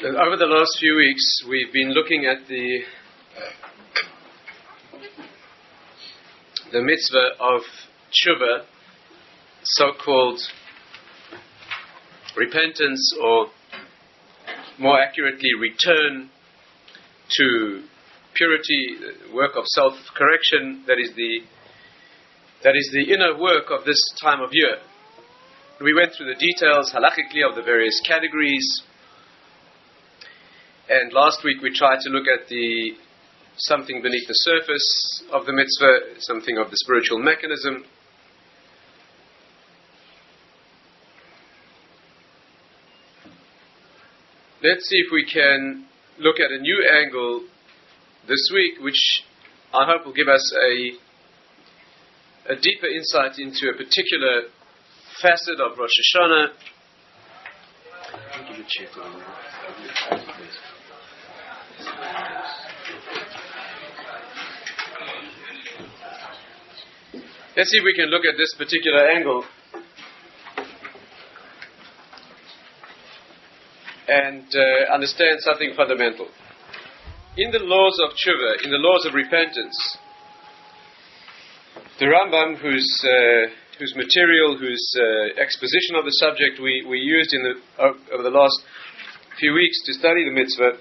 Over the last few weeks, we've been looking at the mitzvah of tshuva, so-called repentance, or more accurately, return to purity, work of self-correction. That is the inner work of this time of year. We went through the details halachically of the various categories. And last week we tried to look at something beneath the surface of the mitzvah, something of the spiritual mechanism. Let's see if we can look at a new angle this week, which I hope will give us a deeper insight into a particular facet of Rosh Hashana. Let's see if we can look at this particular angle and understand something fundamental. In the laws of tshuva, in the laws of repentance, the Rambam, whose material, whose exposition of the subject we used over the last few weeks to study the mitzvah,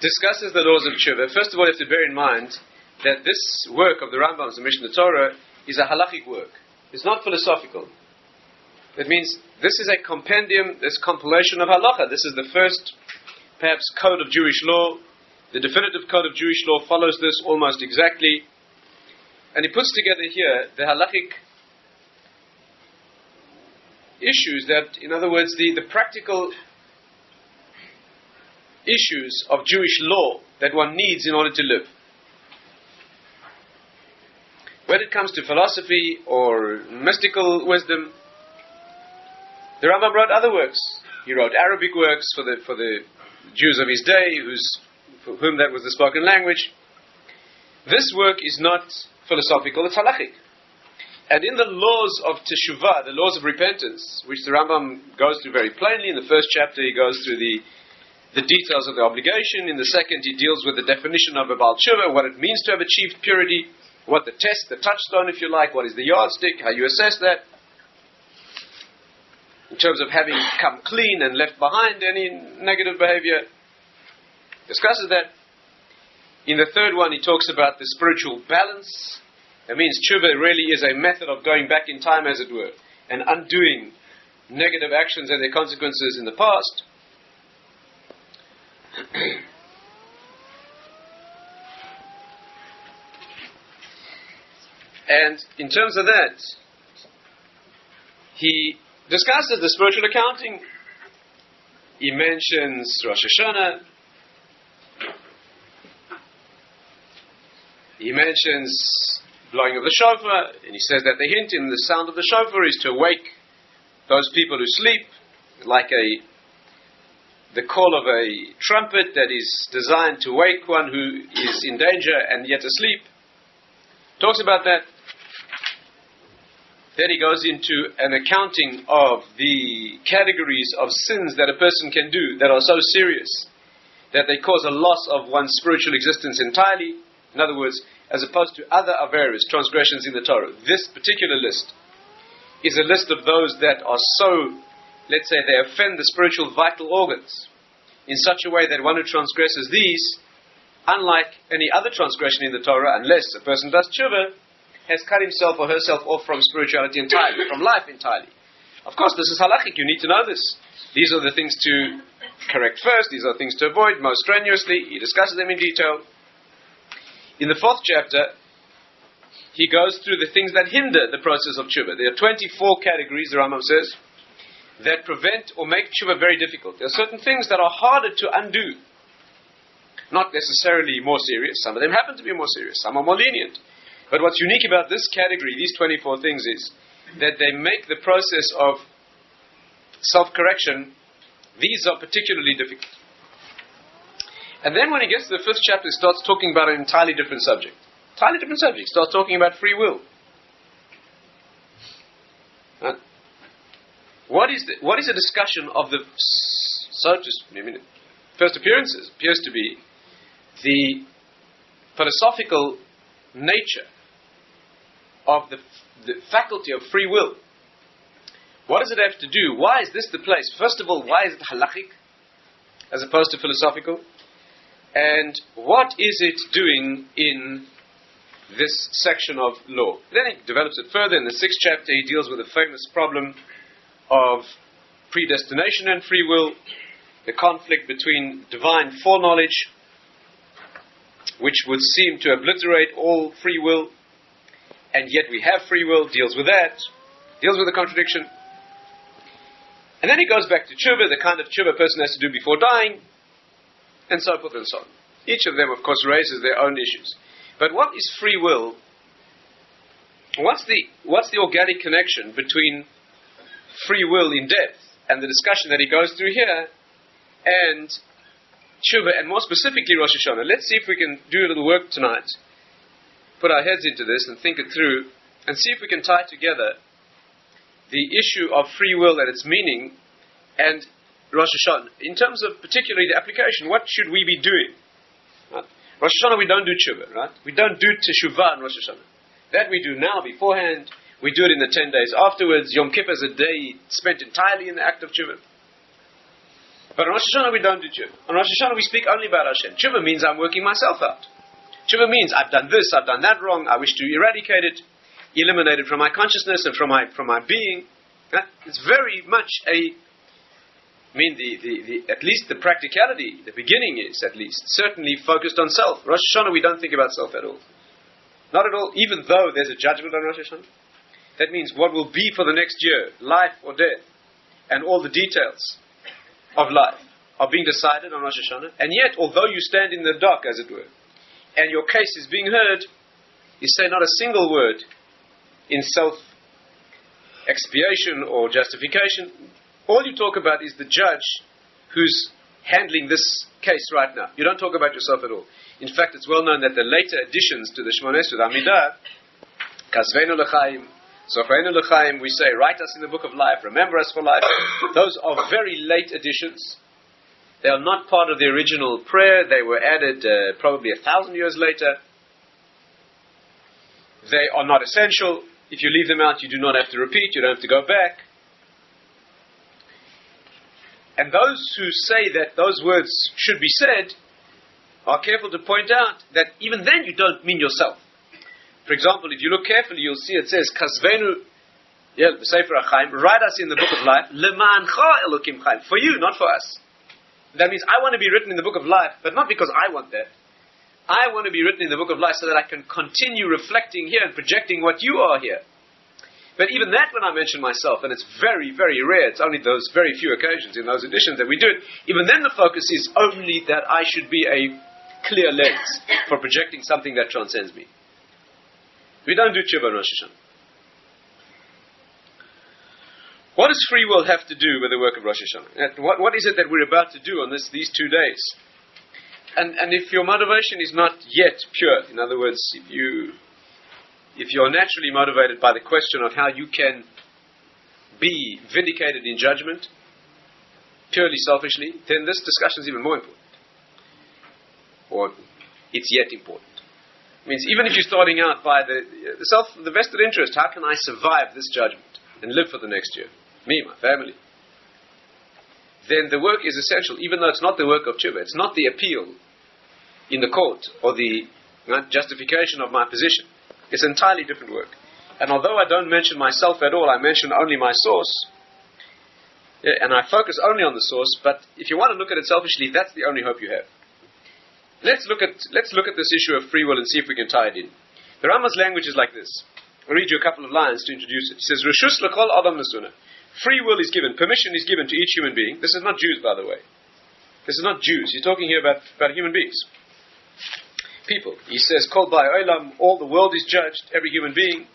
discusses the laws of tshuva. First of all, you have to bear in mind that this work of the Rambam's omission of Torah is a halachic work. It's not philosophical. That means this is a compendium, this compilation of halacha. This is the first, perhaps, code of Jewish law. The definitive code of Jewish law follows this almost exactly. And he puts together here the halachic issues that, in other words, the practical issues of Jewish law that one needs in order to live. When it comes to philosophy or mystical wisdom, the Rambam wrote other works. He wrote Arabic works for the Jews of his day, for whom that was the spoken language. This work is not philosophical, it's halachic. And in the laws of teshuvah, the laws of repentance, which the Rambam goes through very plainly, in the first chapter he goes through the details of the obligation. In the second he deals with the definition of a Baal Tshuva, what it means to have achieved purity, what the test, the touchstone if you like, what is the yardstick, how you assess that, in terms of having come clean and left behind any negative behavior, discusses that. In the third one he talks about the spiritual balance. That means tshuva really is a method of going back in time, as it were, and undoing negative actions and their consequences in the past. And in terms of that, he discusses the spiritual accounting. He mentions Rosh Hashana. He mentions blowing of the shofar, and he says that the hint in the sound of the shofar is to awake those people who sleep, like the call of a trumpet that is designed to wake one who is in danger and yet asleep. Talks about that. Then he goes into an accounting of the categories of sins that a person can do that are so serious that they cause a loss of one's spiritual existence entirely. In other words, as opposed to other avarice, transgressions in the Torah. This particular list is a list of those that are so, let's say, they offend the spiritual vital organs in such a way that one who transgresses these, unlike any other transgression in the Torah, unless a person does tshuva, has cut himself or herself off from spirituality entirely, from life entirely. Of course, this is halachic. You need to know this. These are the things to correct first. These are things to avoid most strenuously. He discusses them in detail. In the fourth chapter, he goes through the things that hinder the process of tshuva. There are 24 categories, the Rambam says, that prevent or make tshuva very difficult. There are certain things that are harder to undo. Not necessarily more serious. Some of them happen to be more serious. Some are more lenient. But what's unique about this category, these 24 things, is that they make the process of self-correction, these are particularly difficult. And then when he gets to the fifth chapter, he starts talking about an entirely different subject. Entirely different subject. He starts talking about free will. What is a discussion of the first appearances appears to be the philosophical nature of the faculty of free will. What does it have to do? Why is this the place? First of all, why is it halachic as opposed to philosophical? And what is it doing in this section of law? Then he develops it further. In the 6th chapter, he deals with the famous problem of predestination and free will, the conflict between divine foreknowledge, which would seem to obliterate all free will, and yet we have free will, deals with that, deals with the contradiction. And then he goes back to tshuva, the kind of tshuva a person has to do before dying, and so forth and so on. Each of them, of course, raises their own issues. But what is free will? What's the organic connection between free will in depth and the discussion that he goes through here and tshuva, and more specifically Rosh Hashana? Let's see if we can do a little work tonight, put our heads into this and think it through, and see if we can tie together the issue of free will and its meaning and Rosh Hashana. In terms of particularly the application, what should we be doing? Right? Rosh Hashana we don't do tshuva, right? We don't do teshuvah in Rosh Hashana. That we do now beforehand. We do it in the 10 days afterwards. Yom Kippur is a day spent entirely in the act of tshuva. But on Rosh Hashana we don't do tshuva. On Rosh Hashana we speak only about Hashem. Tshuva means I'm working myself out. Tshuva means I've done this, I've done that wrong, I wish to eradicate it, eliminate it from my consciousness and from my being. It's very much at least the practicality, the beginning is at least certainly focused on self. Rosh Hashanah we don't think about self at all. Not at all, even though there's a judgment on Rosh Hashanah. That means what will be for the next year, life or death, and all the details of life are being decided on Rosh Hashanah. And yet, although you stand in the dock, as it were, and your case is being heard, you say not a single word in self-expiation or justification. All you talk about is the judge who's handling this case right now. You don't talk about yourself at all. In fact, it's well known that the later additions to the Shmoneh Esrei Amidah, Kasveinu L'chaim, Zochreinu L'chaim, we say, write us in the book of life, remember us for life. Those are very late additions. They are not part of the original prayer. They were added probably 1,000 years later. They are not essential. If you leave them out, you do not have to repeat. You don't have to go back. And those who say that those words should be said are careful to point out that even then you don't mean yourself. For example, if you look carefully, you'll see it says, Kasvenu, Sefer HaChaim, write us in the book of life, Lemancha Elokim Chaim, for you, not for us. That means I want to be written in the book of life, but not because I want that. I want to be written in the book of life so that I can continue reflecting here and projecting what you are here. But even that, when I mention myself, and it's very, very rare, it's only those very few occasions in those editions that we do it, even then the focus is only that I should be a clear lens for projecting something that transcends me. We don't do tshuva on Rosh Hashanah. What does free will have to do with the work of Rosh Hashanah? What is it that we're about to do on these 2 days? And if your motivation is not yet pure, in other words, if you're naturally motivated by the question of how you can be vindicated in judgment, purely selfishly, then this discussion is even more important. Or it's yet important. It means even if you're starting out by the vested interest, how can I survive this judgment and live for the next year? Me, my family. Then the work is essential, even though it's not the work of tshuva. It's not the appeal in the court or the justification of my position. It's entirely different work. And although I don't mention myself at all, I mention only my source, and I focus only on the source, but if you want to look at it selfishly, that's the only hope you have. Let's look at this issue of free will and see if we can tie it in. The Rambam's language is like this. I'll read you a couple of lines to introduce it. He says, Reshus l'kol adam nesuna. Free will is given, permission is given to each human being. This is not Jews, by the way. This is not Jews. He's talking here about human beings. People. He says, Kol by olam, all the world is judged, every human being,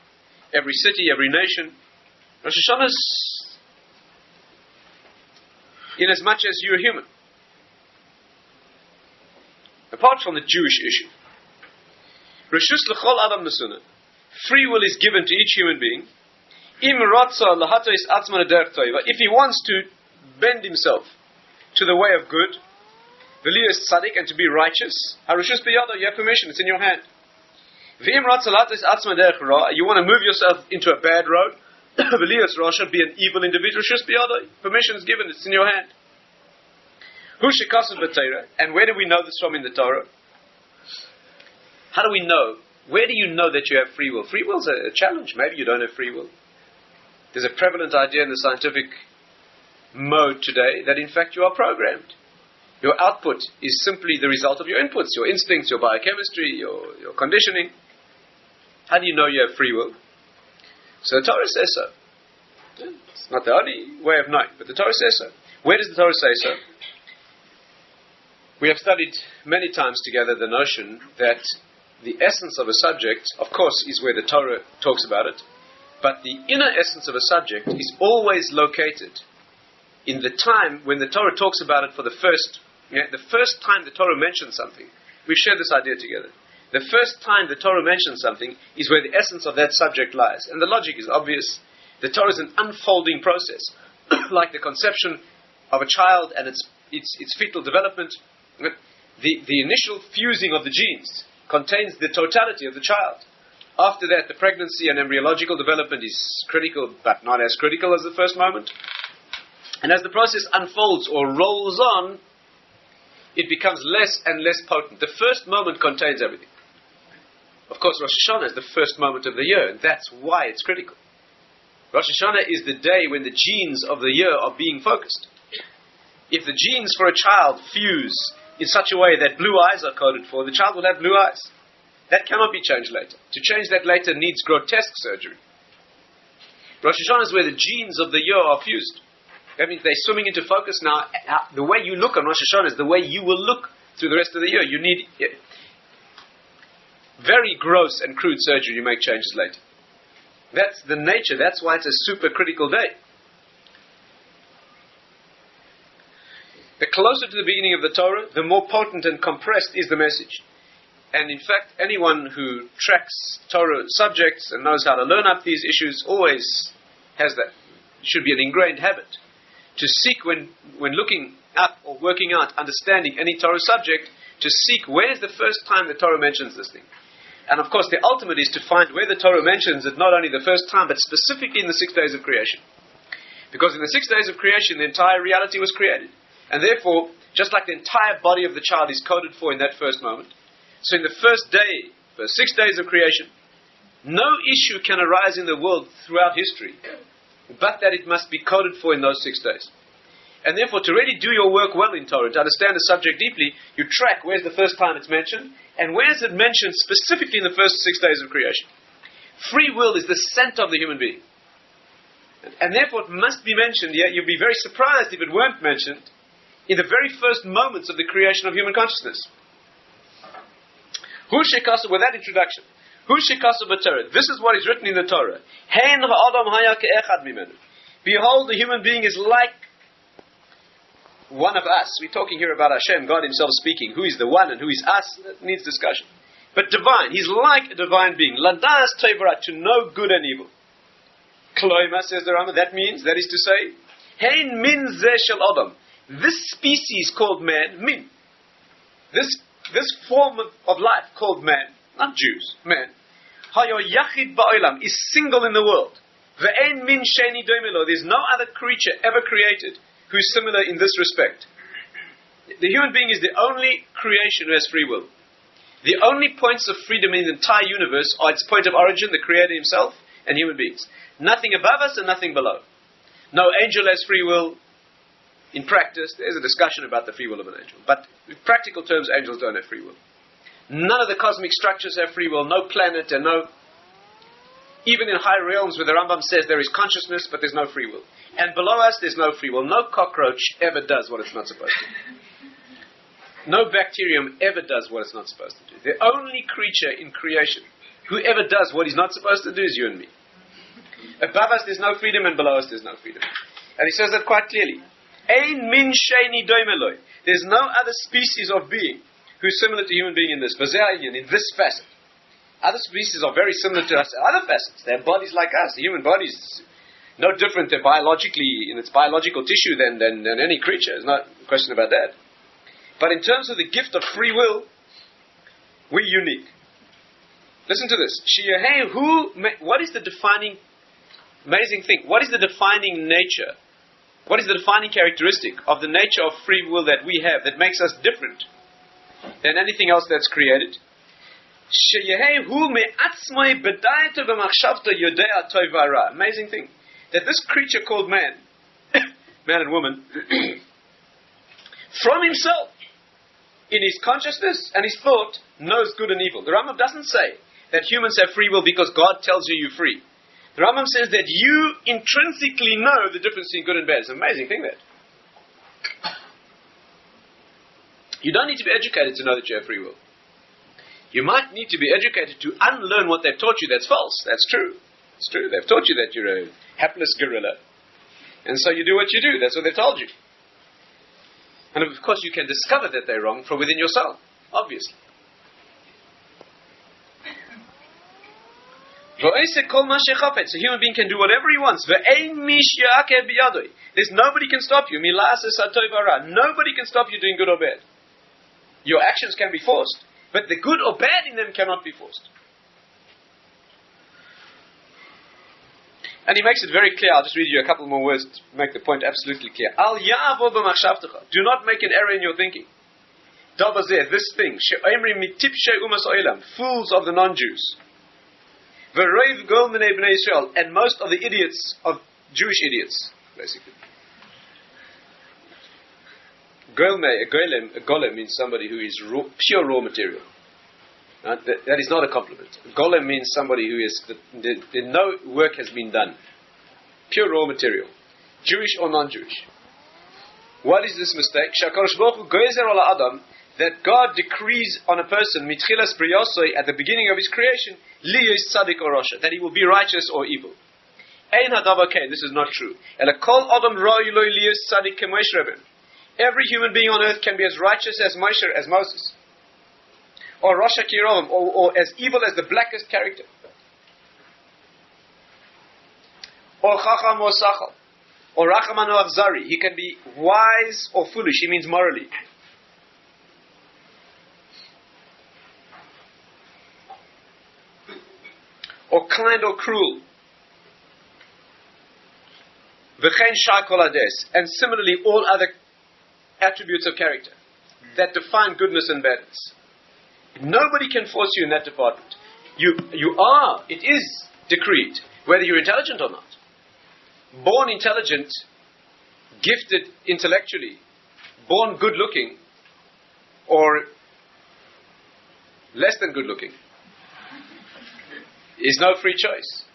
every city, every nation. Rosh Hashanah's in as much as you're human. Apart from the Jewish issue. Reshus l'chol adam nesuna. Free will is given to each human being. If he wants to bend himself to the way of good, v'liyas tzaddik, and to be righteous, harushus biyado, you have permission, it's in your hand. V'im ratzalatis atzma derech ra, you want to move yourself into a bad road, v'liyas rasha, be an evil individual, rushus biyado, permission is given, it's in your hand. Hu shekasav b'Torah, and where do we know this from in the Torah? How do we know? Where do you know that you have free will? Free will is a challenge. Maybe you don't have free will. There's a prevalent idea in the scientific mode today that in fact you are programmed. Your output is simply the result of your inputs, your instincts, your biochemistry, your conditioning. How do you know you have free will? So the Torah says so. It's not the only way of knowing, but the Torah says so. Where does the Torah say so? We have studied many times together the notion that the essence of a subject, of course, is where the Torah talks about it, but the inner essence of a subject is always located in the time when the Torah talks about it for the first time the Torah mentions something. We've shared this idea together. The first time the Torah mentions something is where the essence of that subject lies. And the logic is obvious. The Torah is an unfolding process, like the conception of a child and its fetal development. The initial fusing of the genes contains the totality of the child. After that, the pregnancy and embryological development is critical, but not as critical as the first moment. And as the process unfolds or rolls on, it becomes less and less potent. The first moment contains everything. Of course, Rosh Hashana is the first moment of the year, and that's why it's critical. Rosh Hashana is the day when the genes of the year are being focused. If the genes for a child fuse in such a way that blue eyes are coded for, the child will have blue eyes. That cannot be changed later. To change that later needs grotesque surgery. Rosh Hashanah is where the genes of the year are fused. That means they're swimming into focus now. The way you look on Rosh Hashanah is the way you will look through the rest of the year. You need very gross and crude surgery. You make changes later. That's the nature. That's why it's a super critical day. The closer to the beginning of the Torah, the more potent and compressed is the message. And in fact, anyone who tracks Torah subjects and knows how to learn up these issues always has that. It should be an ingrained habit to seek when looking up or working out, understanding any Torah subject, to seek where's the first time the Torah mentions this thing. And of course, the ultimate is to find where the Torah mentions it not only the first time, but specifically in the 6 days of creation. Because in the 6 days of creation, the entire reality was created. And therefore, just like the entire body of the child is coded for in that first moment, so in the first 6 days of creation, no issue can arise in the world throughout history, but that it must be coded for in those 6 days. And therefore, to really do your work well in Torah, to understand the subject deeply, you track where's the first time it's mentioned, and where's it mentioned specifically in the first 6 days of creation. Free will is the center of the human being. And therefore, it must be mentioned. Yeah, you'd be very surprised if it weren't mentioned in the very first moments of the creation of human consciousness. Hu shekasu, with that introduction, Hu shekasu b'Torah, this is what is written in the Torah. Hein ha'adam haya ke'echad mimenu. Behold, the human being is like one of us. We're talking here about Hashem, God himself speaking. Who is the one and who is us? That needs discussion. But divine, he's like a divine being. Ladas tevara, to know good and evil. Kloima, says the Rambam, that is to say, Hein min zeh shel adam. This species called man, min, this form of life called man, not Jews, man, hayo yachid ba'olam, is single in the world. Ve'en min sheni doimelo, there's no other creature ever created who is similar in this respect. The human being is the only creation who has free will. The only points of freedom in the entire universe are its point of origin, the Creator himself, and human beings. Nothing above us and nothing below. No angel has free will. In practice, there's a discussion about the free will of an angel. But in practical terms, angels don't have free will. None of the cosmic structures have free will. No planet and no... Even in high realms where the Rambam says there is consciousness, but there's no free will. And below us, there's no free will. No cockroach ever does what it's not supposed to do. No bacterium ever does what it's not supposed to do. The only creature in creation who ever does what he's not supposed to do is you and me. Above us, there's no freedom, and below us, there's no freedom. And he says that quite clearly. Ein min sheni doimeloi. There's no other species of being who's similar to human being in this. In this facet. Other species are very similar to us in other facets. They have bodies like us. The human body is no different biologically in its biological tissue than any creature. There's no question about that. But in terms of the gift of free will, we're unique. Listen to this. What is the defining, amazing thing, what is the defining nature, what is the defining characteristic of the nature of free will that we have that makes us different than anything else that's created? Amazing thing. That this creature called man, man and woman, from himself, in his consciousness and his thought, knows good and evil. The Rambam doesn't say that humans have free will because God tells you you're free. The Rambam says that you intrinsically know the difference between good and bad. It's an amazing thing, that. You don't need to be educated to know that you have free will. You might need to be educated to unlearn what they've taught you that's false. That's true. It's true. They've taught you that you're a hapless gorilla. And so you do what you do. That's what they've told you. And of course you can discover that they're wrong from within yourself. Obviously. So a human being can do whatever he wants. There's nobody can stop you. Nobody can stop you doing good or bad. Your actions can be forced, but the good or bad in them cannot be forced. And he makes it very clear. I'll just read you a couple more words to make the point absolutely clear. Do not make an error in your thinking. This thing, fools of the non-Jews, and most of the idiots, of Jewish idiots, basically. A golem means somebody who is pure raw material. That is not a compliment. Golem means somebody who is no work has been done. Pure raw material. Jewish or non-Jewish. What is this mistake? That God decrees on a person at the beginning of his creation that he will be righteous or evil. This is not true. Every human being on earth can be as righteous as Moses. Or Rosh or as evil as the blackest character. Or Chacham or Sachal. Or Rachaman or Avzari. He can be wise or foolish. He means morally. Or kind or cruel. V'chein shar kol hades. And similarly all other attributes of character that define goodness and badness. Nobody can force you in that department. It is decreed, whether you're intelligent or not. Born intelligent, gifted intellectually, born good looking, or less than good looking, is no free choice.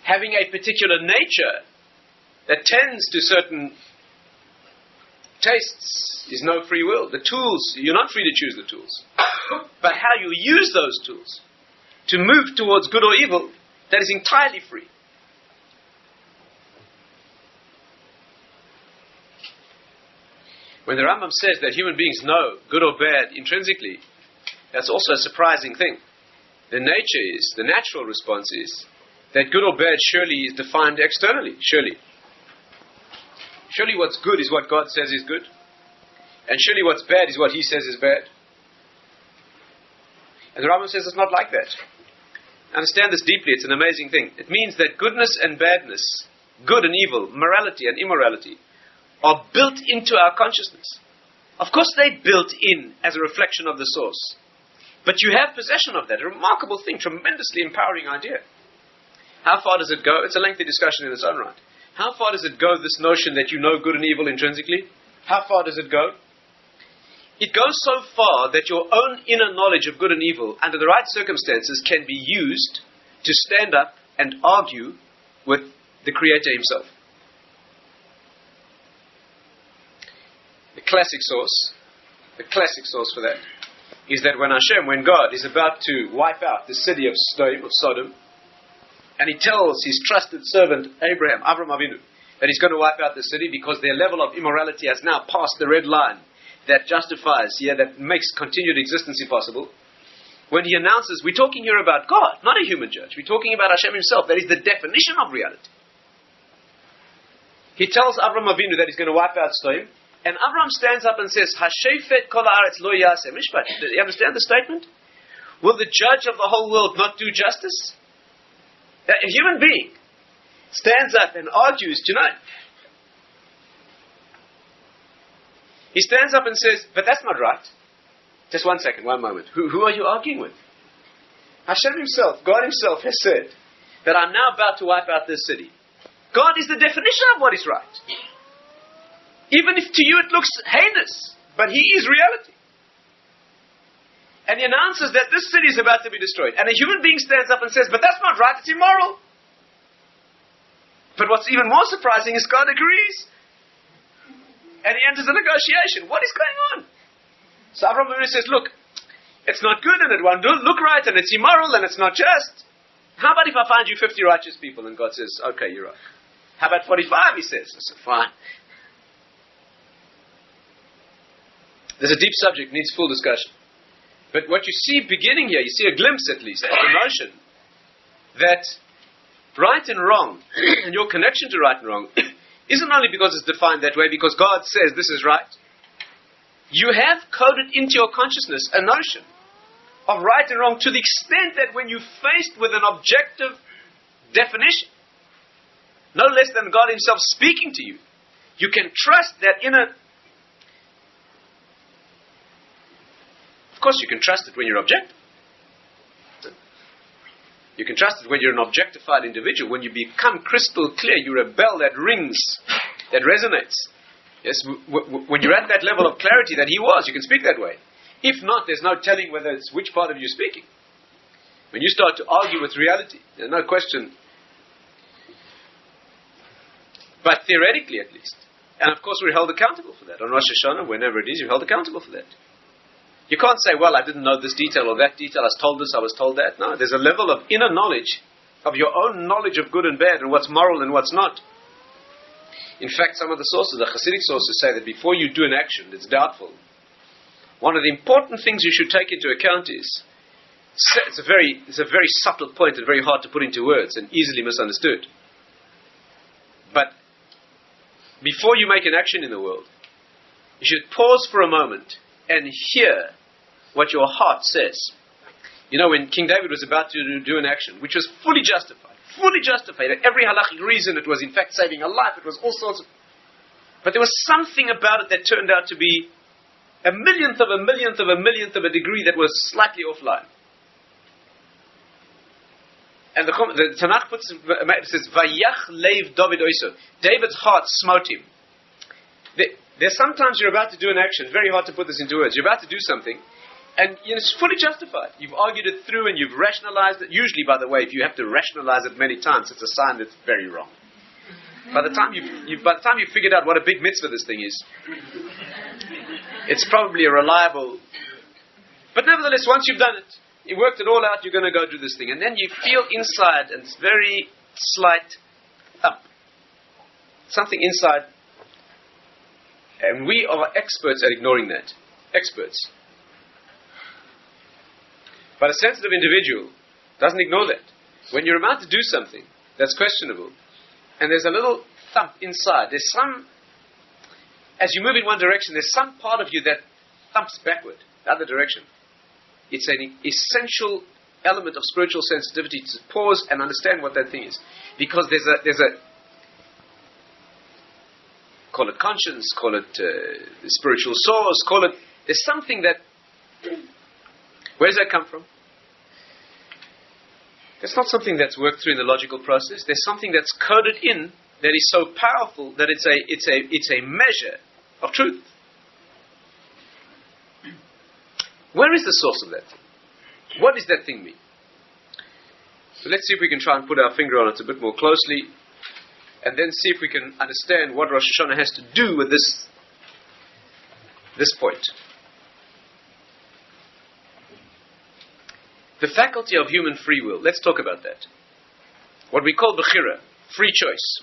Having a particular nature that tends to certain tastes is no free will. The tools, you're not free to choose the tools. But how you use those tools to move towards good or evil, that is entirely free. When the Rambam says that human beings know good or bad intrinsically, that's also a surprising thing. The natural response is that good or bad surely is defined externally. Surely what's good is what God says is good. And surely what's bad is what He says is bad. And the Rambam says it's not like that. Understand this deeply, it's an amazing thing. It means that goodness and badness, good and evil, morality and immorality, are built into our consciousness. Of course they're built in as a reflection of the source. But you have possession of that, a remarkable thing, tremendously empowering idea. How far does it go? It's a lengthy discussion in its own right. How far does it go, this notion that you know good and evil intrinsically? How far does it go? It goes so far that your own inner knowledge of good and evil, under the right circumstances, can be used to stand up and argue with the Creator Himself. The classic source for that, is that when God is about to wipe out the city of Sodom, and He tells His trusted servant Avram Avinu, that He's going to wipe out the city because their level of immorality has now passed the red line that justifies, that makes continued existence impossible. When He announces, we're talking here about God, not a human judge. We're talking about Hashem Himself. That is the definition of reality. he tells Avram Avinu that he's going to wipe out Sodom, and Avram stands up and says, Hashefet kol haaretz lo yaseh mishpat. Do you understand the statement? Will the judge of the whole world not do justice? A human being stands up and argues, he stands up and says, but that's not right. Just 1 second, 1 moment. Who are you arguing with? Hashem himself, God himself has said that I'm now about to wipe out this city. God is the definition of what is right. Even if to you it looks heinous, but he is reality. And he announces that this city is about to be destroyed. And a human being stands up and says, but that's not right, it's immoral. But what's even more surprising is God agrees. And he enters a negotiation. What is going on? So Avraham Avinu says, look, it's not good and it won't look right and it's immoral and it's not just. How about if I find you 50 righteous people? And God says, okay, you're right. How about 45, he says. I said, fine. There's a deep subject, needs full discussion. But what you see beginning here, you see a glimpse at least, of the notion that right and wrong, and your connection to right and wrong, isn't only because it's defined that way, because God says this is right. You have coded into your consciousness a notion of right and wrong to the extent that when you're faced with an objective definition, no less than God himself speaking to you, you can trust that Of course you can trust it when you're objective. You can trust it when you're an objectified individual. When you become crystal clear, you're a bell that rings, that resonates. Yes, when you're at that level of clarity that he was, you can speak that way. If not, there's no telling whether it's which part of you speaking. When you start to argue with reality, there's no question. But theoretically, at least. And of course, we're held accountable for that. On Rosh Hashana, whenever it is, you're held accountable for that. You can't say, well, I didn't know this detail or that detail, I was told this, I was told that. No, there's a level of inner knowledge, of your own knowledge of good and bad, and what's moral and what's not. In fact, some of the sources, the Hasidic sources, say that before you do an action that's doubtful, one of the important things you should take into account is, it's a very subtle point and very hard to put into words and easily misunderstood. But before you make an action in the world, you should pause for a moment and hear what your heart says. You know, when King David was about to do an action, which was fully justified, every halachic reason, it was in fact saving a life, it was all sorts of... But there was something about it that turned out to be a millionth of a millionth of a millionth of a degree that was slightly offline. And the Tanakh says, Vayach leiv David oiso. David's heart smote him. There's sometimes you're about to do an action, very hard to put this into words, you're about to do something, and it's fully justified. You've argued it through and you've rationalized it. Usually, by the way, if you have to rationalize it many times, it's a sign that it's very wrong. By the time you've figured out what a big mitzvah this thing is, it's probably a reliable... But nevertheless, once you've done it, you worked it all out, you're going to go do this thing. And then you feel inside, and it's very slight thump. Something inside. And we are experts at ignoring that. Experts. But a sensitive individual doesn't ignore that. When you're about to do something that's questionable, and there's a little thump inside, there's some, as you move in one direction, there's some part of you that thumps backward, the other direction. It's an essential element of spiritual sensitivity to pause and understand what that thing is. Because there's a call it conscience, call it spiritual source, there's something that, where does that come from? It's not something that's worked through in the logical process. There's something that's coded in that is so powerful that it's a measure of truth. Where is the source of that thing? What does that thing mean? So let's see if we can try and put our finger on it a bit more closely, and then see if we can understand what Rosh Hashana has to do with this point. The faculty of human free will. Let's talk about that. What we call bechira, free choice.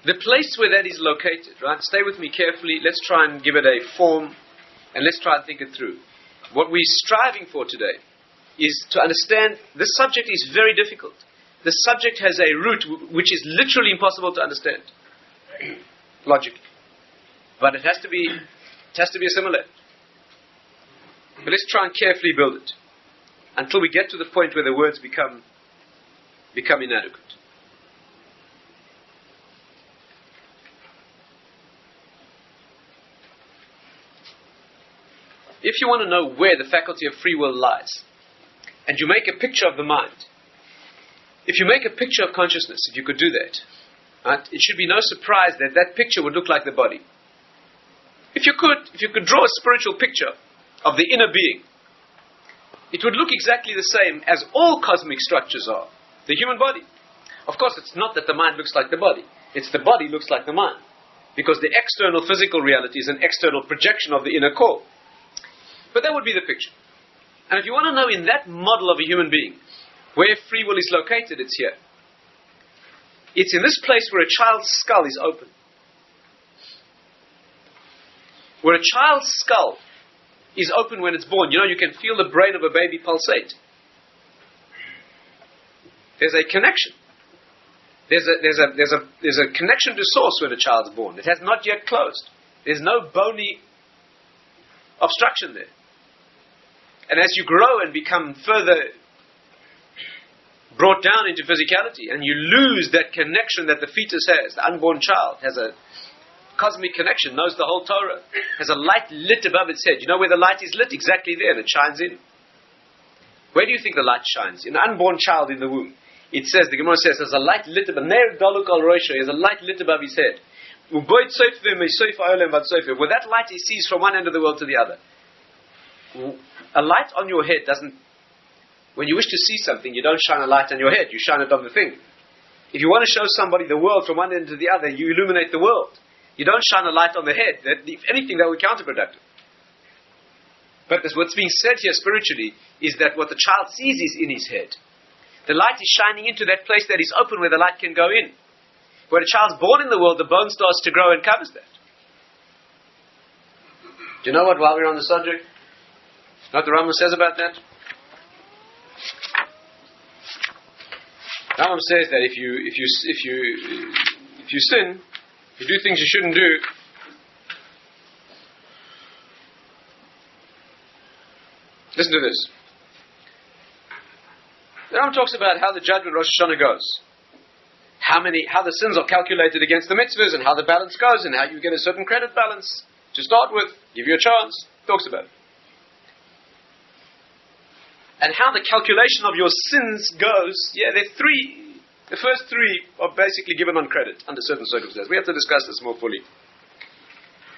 The place where that is located, right? Stay with me carefully. Let's try and give it a form, and let's try and think it through. What we're striving for today is to understand this subject is very difficult. the subject has a root which is literally impossible to understand, logically. But it has to be assimilated. But let's try and carefully build it until we get to the point where the words become inadequate. If you want to know where the faculty of free will lies, and you make a picture of the mind, if you make a picture of consciousness, if you could do that, right, it should be no surprise that that picture would look like the body. If you could draw a spiritual picture of the inner being, it would look exactly the same as all cosmic structures are. The human body. Of course, it's not that the mind looks like the body. It's the body looks like the mind. Because the external physical reality is an external projection of the inner core. But that would be the picture. And if you want to know in that model of a human being where free will is located, it's here. It's in this place where a child's skull is open. Where a child's skull is open when it's born. You know, you can feel the brain of a baby pulsate. There's a connection. There's a connection to source when a child's born. It has not yet closed. There's no bony obstruction there. And as you grow and become further brought down into physicality, and you lose that connection that the fetus has, the unborn child has a cosmic connection, knows the whole Torah, has a light lit above its head. You know where the light is lit? Exactly there, and it shines in. Where do you think the light shines? In an unborn child in the womb. It says, the Gemara says, there's a light lit above, Rosh, there's a light lit above his head. With that light he sees from one end of the world to the other. A light on your head doesn't... When you wish to see something, you don't shine a light on your head, you shine it on the thing. If you want to show somebody the world from one end to the other, you illuminate the world. You don't shine a light on the head. If anything, that would be counterproductive. But what's being said here spiritually is that what the child sees is in his head. The light is shining into that place that is open where the light can go in. When a child's born in the world, the bone starts to grow and covers that. Do you know what, while we're on the subject, what the Rambam says about that? Rambam says that if you sin, if you do things you shouldn't do, listen to this. The Rambam talks about how the judgment Rosh Hashana goes. How the sins are calculated against the mitzvahs, and how the balance goes, and how you get a certain credit balance to start with, give you a chance. Talks about it. And how the calculation of your sins goes, there's three. The first three are basically given on credit under certain circumstances. We have to discuss this more fully.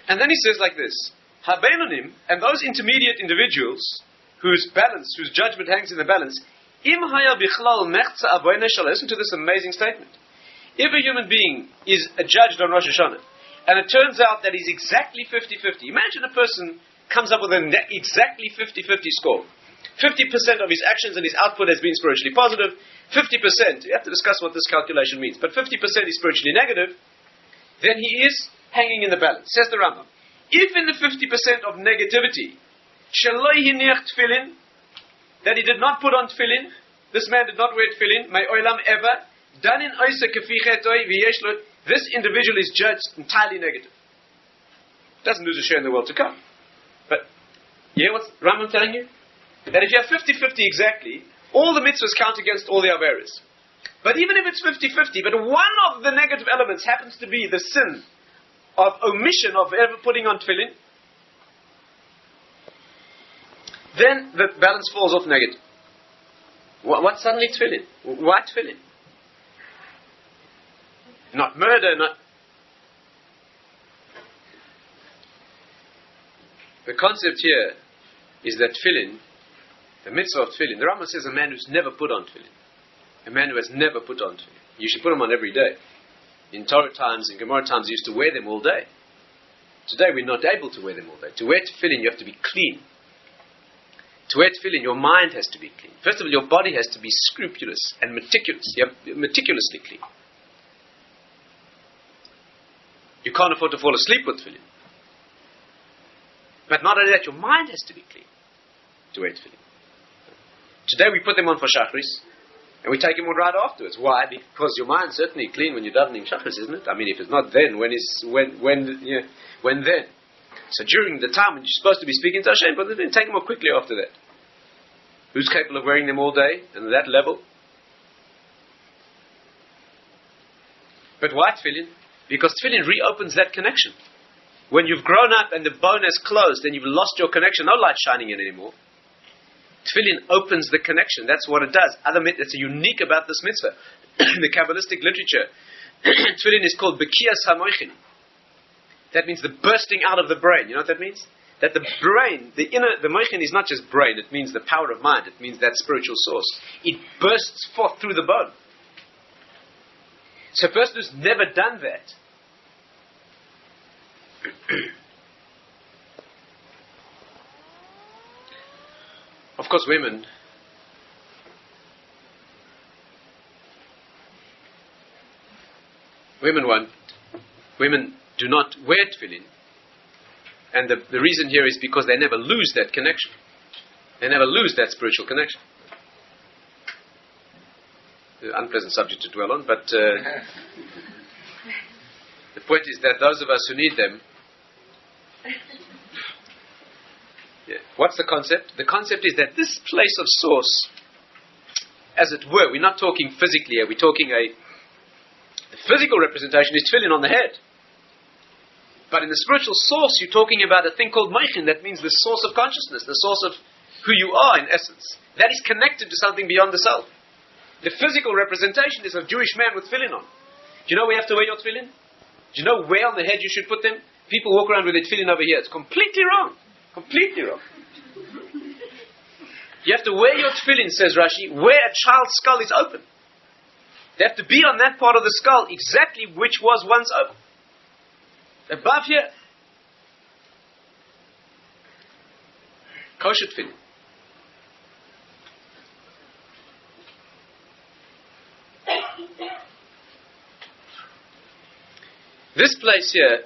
And then he says like this, Habeinonim, and those intermediate individuals whose judgment hangs in the balance, Im haya bichlal mechza avoyne shal. Listen to this amazing statement. If a human being is judged on Rosh Hashana, and it turns out that he's exactly 50-50, imagine a person comes up with an exactly 50-50 score. 50% of his actions and his output has been spiritually positive. 50%, you have to discuss what this calculation means, but 50% is spiritually negative. Then he is hanging in the balance. Says the Rambam, if in the 50% of negativity, shaloi hiniach tefillin, that he did not put on tefillin, this man did not wear tefillin, may olam ever, danin oisa kefi chetoi v'yesh, this individual is judged entirely negative. Doesn't lose a share in the world to come. But, you hear what Rambam telling you? That if you have 50-50 exactly, all the mitzvahs count against all the averis. But even if it's 50-50, but one of the negative elements happens to be the sin of omission of ever putting on tefillin, then the balance falls off negative. What suddenly tefillin? Why tefillin? Not murder, not... The concept here is that tefillin, the mitzvah of tefillin, the Rambam says a man who's never put on tefillin. A man who has never put on tefillin. You should put them on every day. In Torah times, in Gemara times, you used to wear them all day. Today we're not able to wear them all day. To wear tefillin, you have to be clean. To wear tefillin, your mind has to be clean. First of all, your body has to be scrupulous and meticulous. You have to be meticulously clean. You can't afford to fall asleep with tefillin. But not only that, your mind has to be clean to wear tefillin. Today we put them on for Shachris, And we take them on right afterwards. Why? Because your mind's certainly clean when you're davening Shachris, isn't it? I mean, if it's not then, when then? So during the time when you're supposed to be speaking to Hashem, but then take them more quickly after that. Who's capable of wearing them all day and at that level? But why tefillin? Because tefillin reopens that connection. When you've grown up and the bone has closed and you've lost your connection, no light shining in anymore. Tefillin opens the connection. That's what it does. That's unique about this mitzvah. In the Kabbalistic literature, tefillin is called Bekiyas HaMoichin. That means the bursting out of the brain. You know what that means? That the brain, the Moichin is not just brain. It means the power of mind. It means that spiritual source. It bursts forth through the bone. So a person who's never done that, of course, women do not wear tefillin, and the reason here is because they never lose that connection. They never lose that spiritual connection. An unpleasant subject to dwell on, but the point is that those of us who need them. What's the concept? The concept is that this place of source, as it were, we're not talking physically here, we're talking the physical representation is tefillin on the head. But in the spiritual source, you're talking about a thing called moichin, that means the source of consciousness, the source of who you are in essence. That is connected to something beyond the self. The physical representation is a Jewish man with tefillin on. Do you know where you have to wear your tefillin? Do you know where on the head you should put them? People walk around with their tefillin over here. It's completely wrong. Completely wrong. You have to wear your tefillin, says Rashi, where a child's skull is open. They have to be on that part of the skull exactly which was once open. Above here. Kosher tefillin. This place here,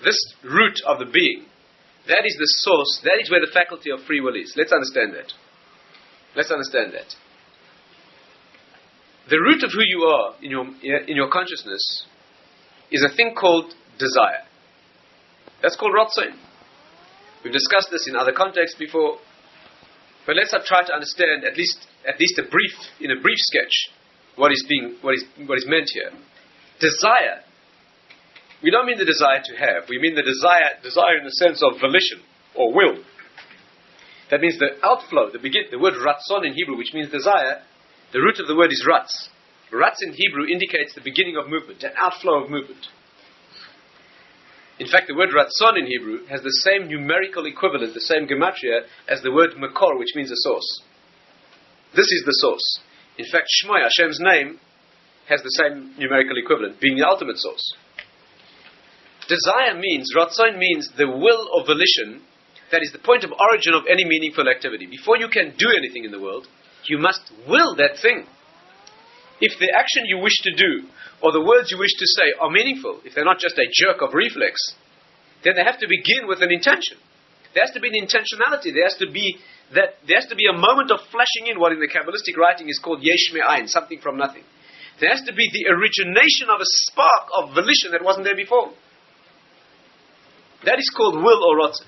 this root of the being, that is the source, that is where the faculty of free will is. Let's understand that. Let's understand that. The root of who you are in your consciousness is a thing called desire. That's called Ratzon. We've discussed this in other contexts before, but let's try to understand at least in a brief sketch what is meant here. Desire. We don't mean the desire to have. We mean the desire in the sense of volition or will. That means the outflow, the word ratzon in Hebrew, which means desire. The root of the word is ratz. Ratz in Hebrew indicates the beginning of movement, an outflow of movement. In fact, the word ratzon in Hebrew has the same numerical equivalent, the same gematria, as the word makor, which means a source. This is the source. In fact, Shmoy, Hashem's name, has the same numerical equivalent, being the ultimate source. Desire means, ratzon means the will or volition that is the point of origin of any meaningful activity. Before you can do anything in the world, you must will that thing. If the action you wish to do or the words you wish to say are meaningful, if they're not just a jerk of reflex, then they have to begin with an intention. There has to be an intentionality. There has to be a moment of flashing in what in the Kabbalistic writing is called yesh me'ayin, something from nothing. There has to be the origination of a spark of volition that wasn't there before. That is called will or rotzah.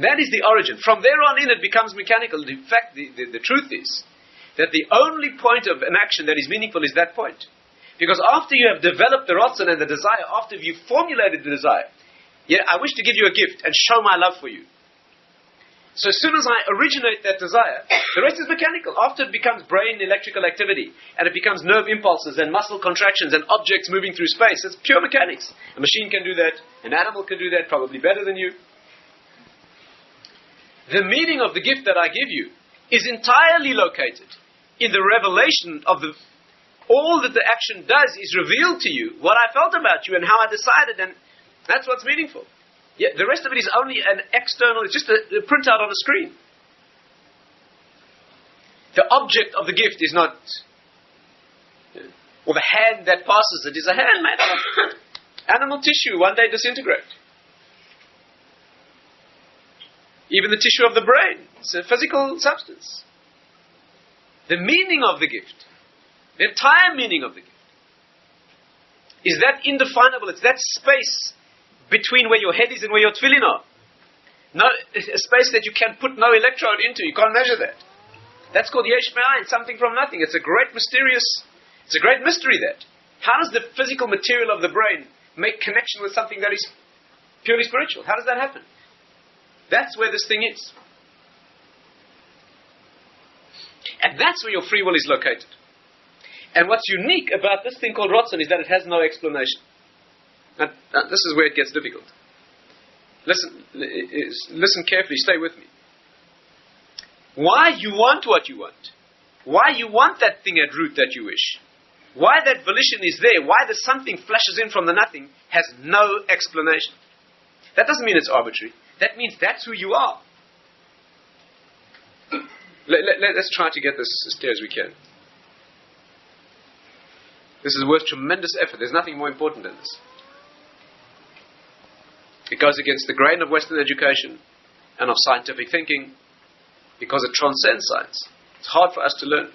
That is the origin. From there on in, it becomes mechanical. In fact, the truth is that the only point of an action that is meaningful is that point. Because after you have developed the rotzah and the desire, after you've formulated the desire, I wish to give you a gift and show my love for you. So as soon as I originate that desire, the rest is mechanical. After it becomes brain electrical activity, and it becomes nerve impulses and muscle contractions and objects moving through space, it's pure mechanics. A machine can do that, an animal can do that, probably better than you. The meaning of the gift that I give you is entirely located in the revelation of all that the action does is revealed to you, what I felt about you and how I decided, and that's what's meaningful. Yeah, the rest of it is only an external, it's just a printout on a screen. The object of the gift is not, or the hand that passes it is a hand made of animal tissue, one day disintegrate. Even the tissue of the brain, it's a physical substance. The meaning of the gift, the entire meaning of the gift, is that indefinable. It's that space between where your head is and where your tefillin are. No, a space that you can put no electrode into. You can't measure that. That's called yesh me'ayin, something from nothing. It's a great mystery that. How does the physical material of the brain make connection with something that is purely spiritual? How does that happen? That's where this thing is. And that's where your free will is located. And what's unique about this thing called Ratzon is that it has no explanation. Now, this is where it gets difficult. Listen carefully, stay with me. Why you want what you want, why you want that thing at root that you wish, why that volition is there, why the something flashes in from the nothing, has no explanation. That doesn't mean it's arbitrary. That means that's who you are. Let's try to get this as clear as we can. This is worth tremendous effort. There's nothing more important than this. It goes against the grain of Western education and of scientific thinking because it transcends science. It's hard for us to learn.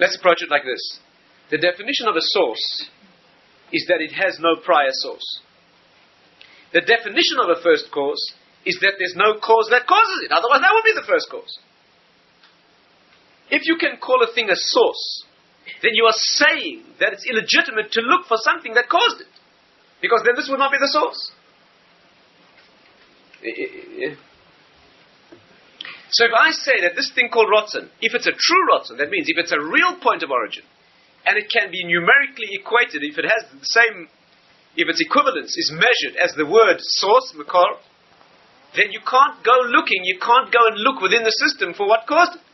Let's approach it like this. The definition of a source is that it has no prior source. The definition of a first cause is that there's no cause that causes it. Otherwise, that would be the first cause. If you can call a thing a source, then you are saying that it's illegitimate to look for something that caused it. Because then this would not be the source. So if I say that this thing called Ratzon, if it's a true Ratzon, that means if it's a real point of origin, and it can be numerically equated, if it has the same, if its equivalence is measured as the word source, makar, then you can't go looking, you can't go and look within the system for what caused it.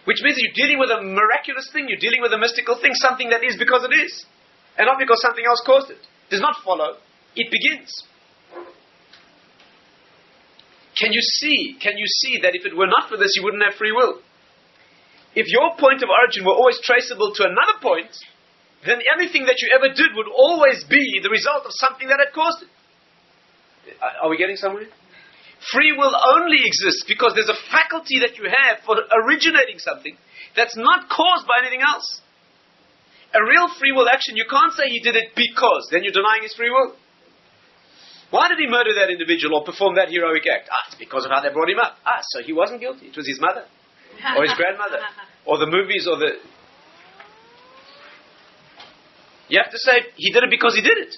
Which means that you're dealing with a miraculous thing, you're dealing with a mystical thing, something that is because it is, and not because something else caused it. It does not follow, it begins. Can you see that if it were not for this, you wouldn't have free will? If your point of origin were always traceable to another point, then everything that you ever did would always be the result of something that had caused it. Are we getting somewhere? Free will only exists because there's a faculty that you have for originating something that's not caused by anything else. A real free will action, you can't say he did it because, then you're denying his free will. Why did he murder that individual or perform that heroic act? It's because of how they brought him up. So he wasn't guilty. It was his mother, or his grandmother, or the movies, or the... You have to say, he did it because he did it.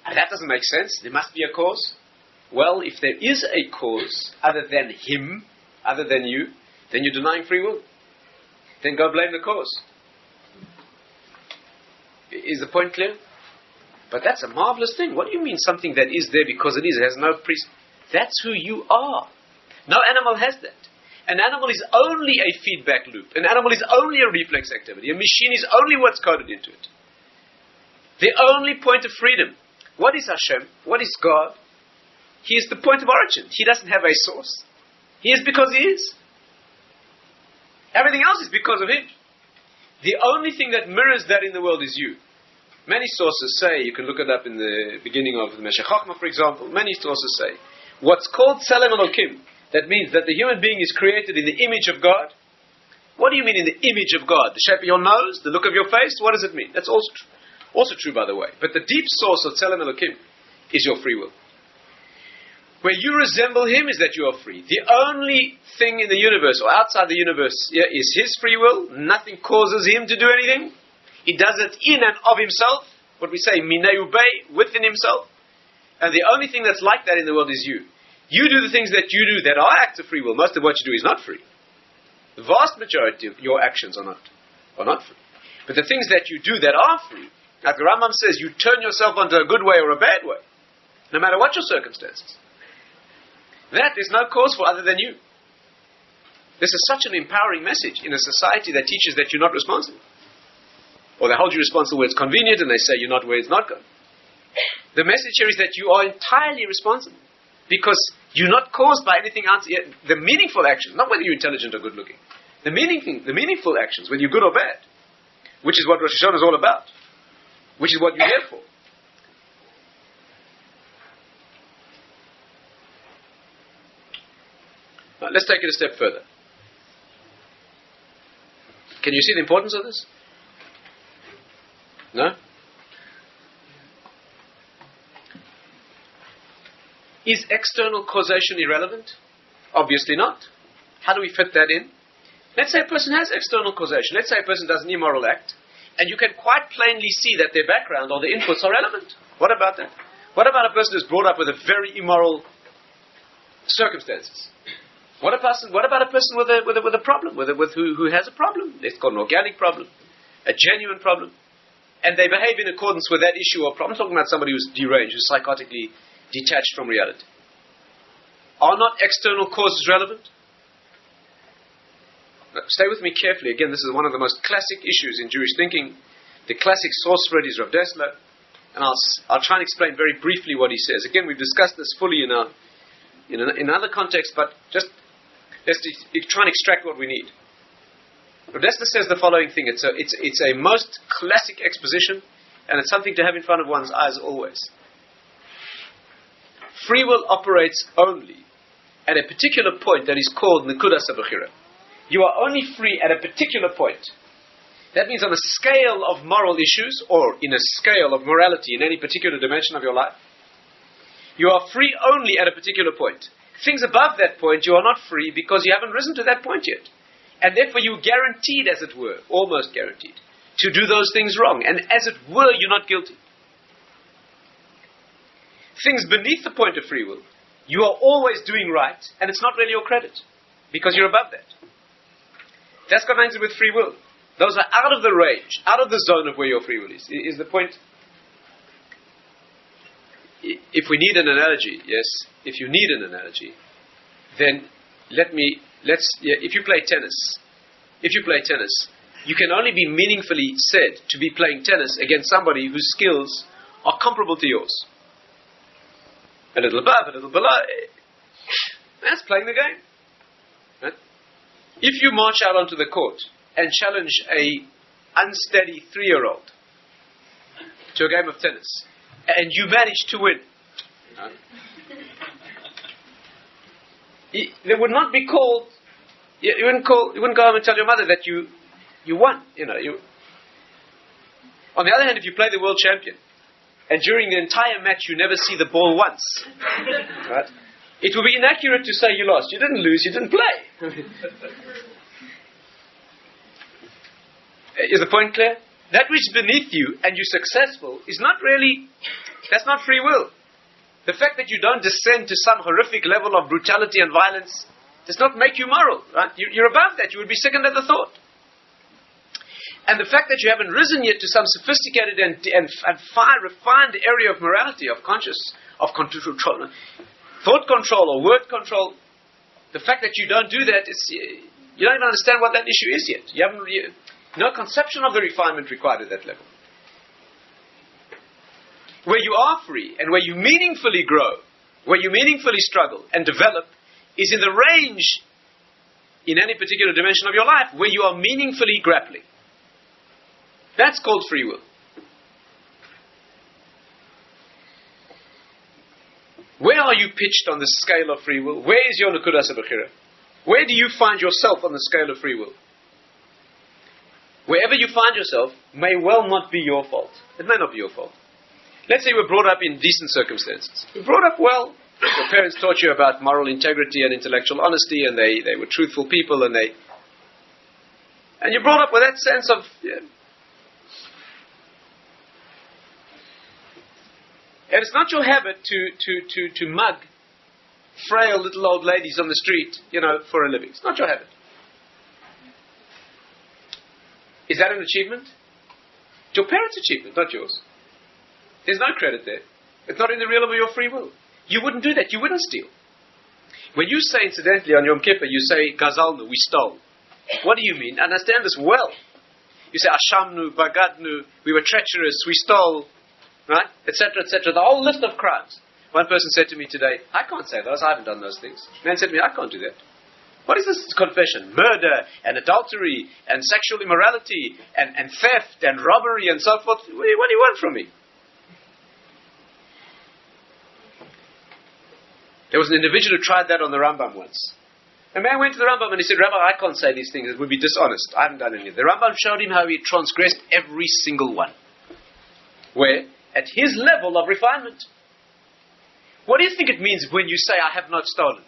That doesn't make sense. There must be a cause. Well, if there is a cause other than him, other than you, then you're denying free will. Then go blame the cause. Is the point clear? But that's a marvelous thing. What do you mean something that is there because it is? It has no That's who you are. No animal has that. An animal is only a feedback loop. An animal is only a reflex activity. A machine is only what's coded into it. The only point of freedom. What is Hashem? What is God? He is the point of origin. He doesn't have a source. He is because he is. Everything else is because of him. The only thing that mirrors that in the world is you. Many sources say, you can look it up in the beginning of the Meshech Chochmah, for example, many sources say, what's called Tzelem Elokim, that means that the human being is created in the image of God. What do you mean in the image of God? The shape of your nose? The look of your face? What does it mean? That's also true, by the way. But the deep source of Tzelem Elokim is your free will. Where you resemble him is that you are free. The only thing in the universe or outside the universe is his free will. Nothing causes him to do anything. He does it in and of himself. What we say, mineu bei, within himself. And the only thing that's like that in the world is you. You do the things that you do that are acts of free will. Most of what you do is not free. The vast majority of your actions are not free. But the things that you do that are free, like the Rambam says, you turn yourself onto a good way or a bad way, no matter what your circumstances. That is no cause for other than you. This is such an empowering message in a society that teaches that you're not responsible. Or they hold you responsible where it's convenient and they say you're not where it's not good. The message here is that you are entirely responsible. Because you're not caused by anything else. The meaningful actions, not whether you're intelligent or good looking. The meaningful actions, whether you're good or bad. Which is what Rosh Hashana is all about. Which is what you're here for. Now, let's take it a step further. Can you see the importance of this? No? Is external causation irrelevant? Obviously not. How do we fit that in? Let's say a person has external causation. Let's say a person does an immoral act, and you can quite plainly see that their background or their inputs are relevant. What about that? What about a person who's brought up with a very immoral circumstances? What about a person with a problem, who has a problem? Let's call it an organic problem, a genuine problem, and they behave in accordance with that issue or problem. I'm talking about somebody who's deranged, who's psychotically detached from reality. Are not external causes relevant? Now, stay with me carefully. Again, this is one of the most classic issues in Jewish thinking. The classic source for it is Rav Dessler, and I'll try and explain very briefly what he says. Again, we've discussed this fully in another context, but just let's try and extract what we need. Rav Dessler says the following thing. It's a most classic exposition, and it's something to have in front of one's eyes always. Free will operates only at a particular point that is called Kudus. You are only free at a particular point. That means on a scale of moral issues, or in a scale of morality in any particular dimension of your life, you are free only at a particular point. Things above that point you are not free because you haven't risen to that point yet. And therefore you're guaranteed, as it were, almost guaranteed, to do those things wrong. And as it were, you're not guilty. Things beneath the point of free will, you are always doing right, and it's not really your credit, because you're above that. That's got nothing to do with free will. Those are out of the range, out of the zone of where your free will is the point. If we need an analogy, yes, if you need an analogy, then if you play tennis, you can only be meaningfully said to be playing tennis against somebody whose skills are comparable to yours. A little above, a little below. That's playing the game. Right? If you march out onto the court and challenge a unsteady 3-year-old to a game of tennis, and you manage to win, it would not be called. You wouldn't go home and tell your mother that you won. On the other hand, if you play the world champion, and during the entire match you never see the ball once, right? It would be inaccurate to say you lost. You didn't lose, you didn't play. Is the point clear? That which is beneath you and you're successful is not really, that's not free will. The fact that you don't descend to some horrific level of brutality and violence does not make you moral. Right? You're above that. You would be sickened at the thought. And the fact that you haven't risen yet to some sophisticated and refined area of morality, of control, thought control or word control, the fact that you don't do that, you don't even understand what that issue is yet. You haven't no conception of the refinement required at that level. Where you are free and where you meaningfully grow, where you meaningfully struggle and develop, is in the range, in any particular dimension of your life, where you are meaningfully grappling. That's called free will. Where are you pitched on the scale of free will? Where is your Nekudas HaBechira? Where do you find yourself on the scale of free will? Wherever you find yourself may well not be your fault. It may not be your fault. Let's say you were brought up in decent circumstances. You were brought up well. Your parents taught you about moral integrity and intellectual honesty, and they were truthful people, and you're brought up with that sense of... And it's not your habit to mug frail little old ladies on the street, for a living. It's not your habit. Is that an achievement? It's your parents' achievement, not yours. There's no credit there. It's not in the realm of your free will. You wouldn't do that. You wouldn't steal. When you say, incidentally, on Yom Kippur, you say, Gazalnu, we stole. What do you mean? Understand this well. You say, Ashamnu, Bagadnu, we were treacherous, we stole, right? Etc., etc. The whole list of crimes. One person said to me today, I can't say those, I haven't done those things. A man said to me, I can't do that. What is this confession? Murder, and adultery, and sexual immorality, and theft, and robbery, and so forth. What do you want from me? There was an individual who tried that on the Rambam once. A man went to the Rambam and he said, Rabbi, I can't say these things. It would be dishonest. I haven't done any of it. The Rambam showed him how he transgressed every single one. Where? At his level of refinement. What do you think it means when you say, I have not stolen?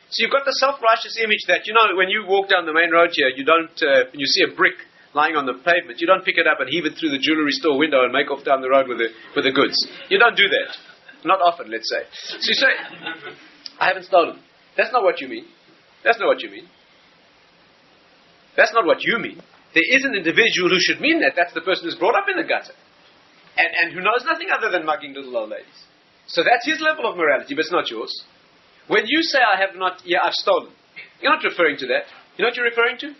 So you've got the self-righteous image that, when you walk down the main road here, you don't, when you see a brick lying on the pavement, you don't pick it up and heave it through the jewelry store window and make off down the road with the goods. You don't do that. Not often, let's say. So you say, I haven't stolen. That's not what you mean. That's not what you mean. That's not what you mean. There is an individual who should mean that. That's the person who's brought up in the gutter. And who knows nothing other than mugging little old ladies. So that's his level of morality, but it's not yours. When you say, I have not, I've stolen, you're not referring to that. You know what you're referring to?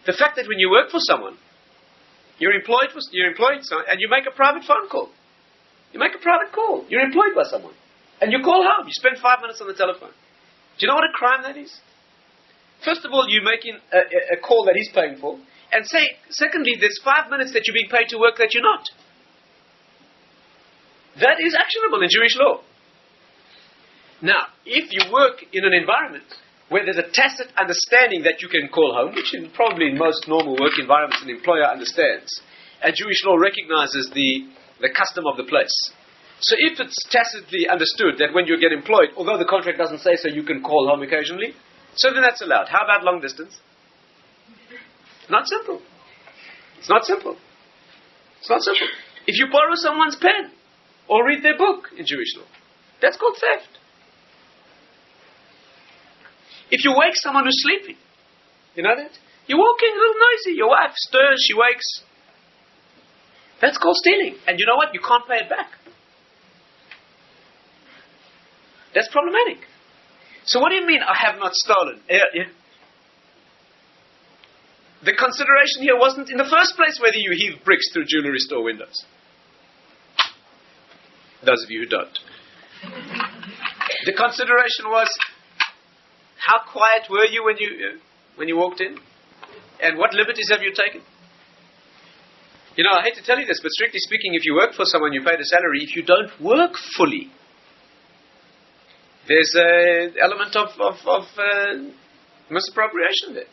The fact that when you work for someone, you're employed someone, and you make a private phone call. You make a private call. You're employed by someone. And you call home. You spend 5 minutes on the telephone. Do you know what a crime that is? First of all, you're making a call that he's paying for. And secondly, there's 5 minutes that you're being paid to work that you're not. That is actionable in Jewish law. Now, if you work in an environment where there's a tacit understanding that you can call home, which probably in most normal work environments an employer understands, and Jewish law recognizes the custom of the place. So if it's tacitly understood that when you get employed, although the contract doesn't say so, you can call home occasionally, so then that's allowed. How about long distance? Not simple. It's not simple. It's not simple. If you borrow someone's pen or read their book in Jewish law, that's called theft. If you wake someone who's sleeping, you know that? You're walking a little noisy, your wife stirs, she wakes. That's called stealing. And you know what? You can't pay it back. That's problematic. So what do you mean, I have not stolen? Yeah. The consideration here wasn't in the first place whether you heave bricks through jewelry store windows. Those of you who don't. The consideration was, how quiet were you when you walked in? And what liberties have you taken? I hate to tell you this, but strictly speaking, if you work for someone, you pay the salary. If you don't work fully, there's an element of misappropriation there.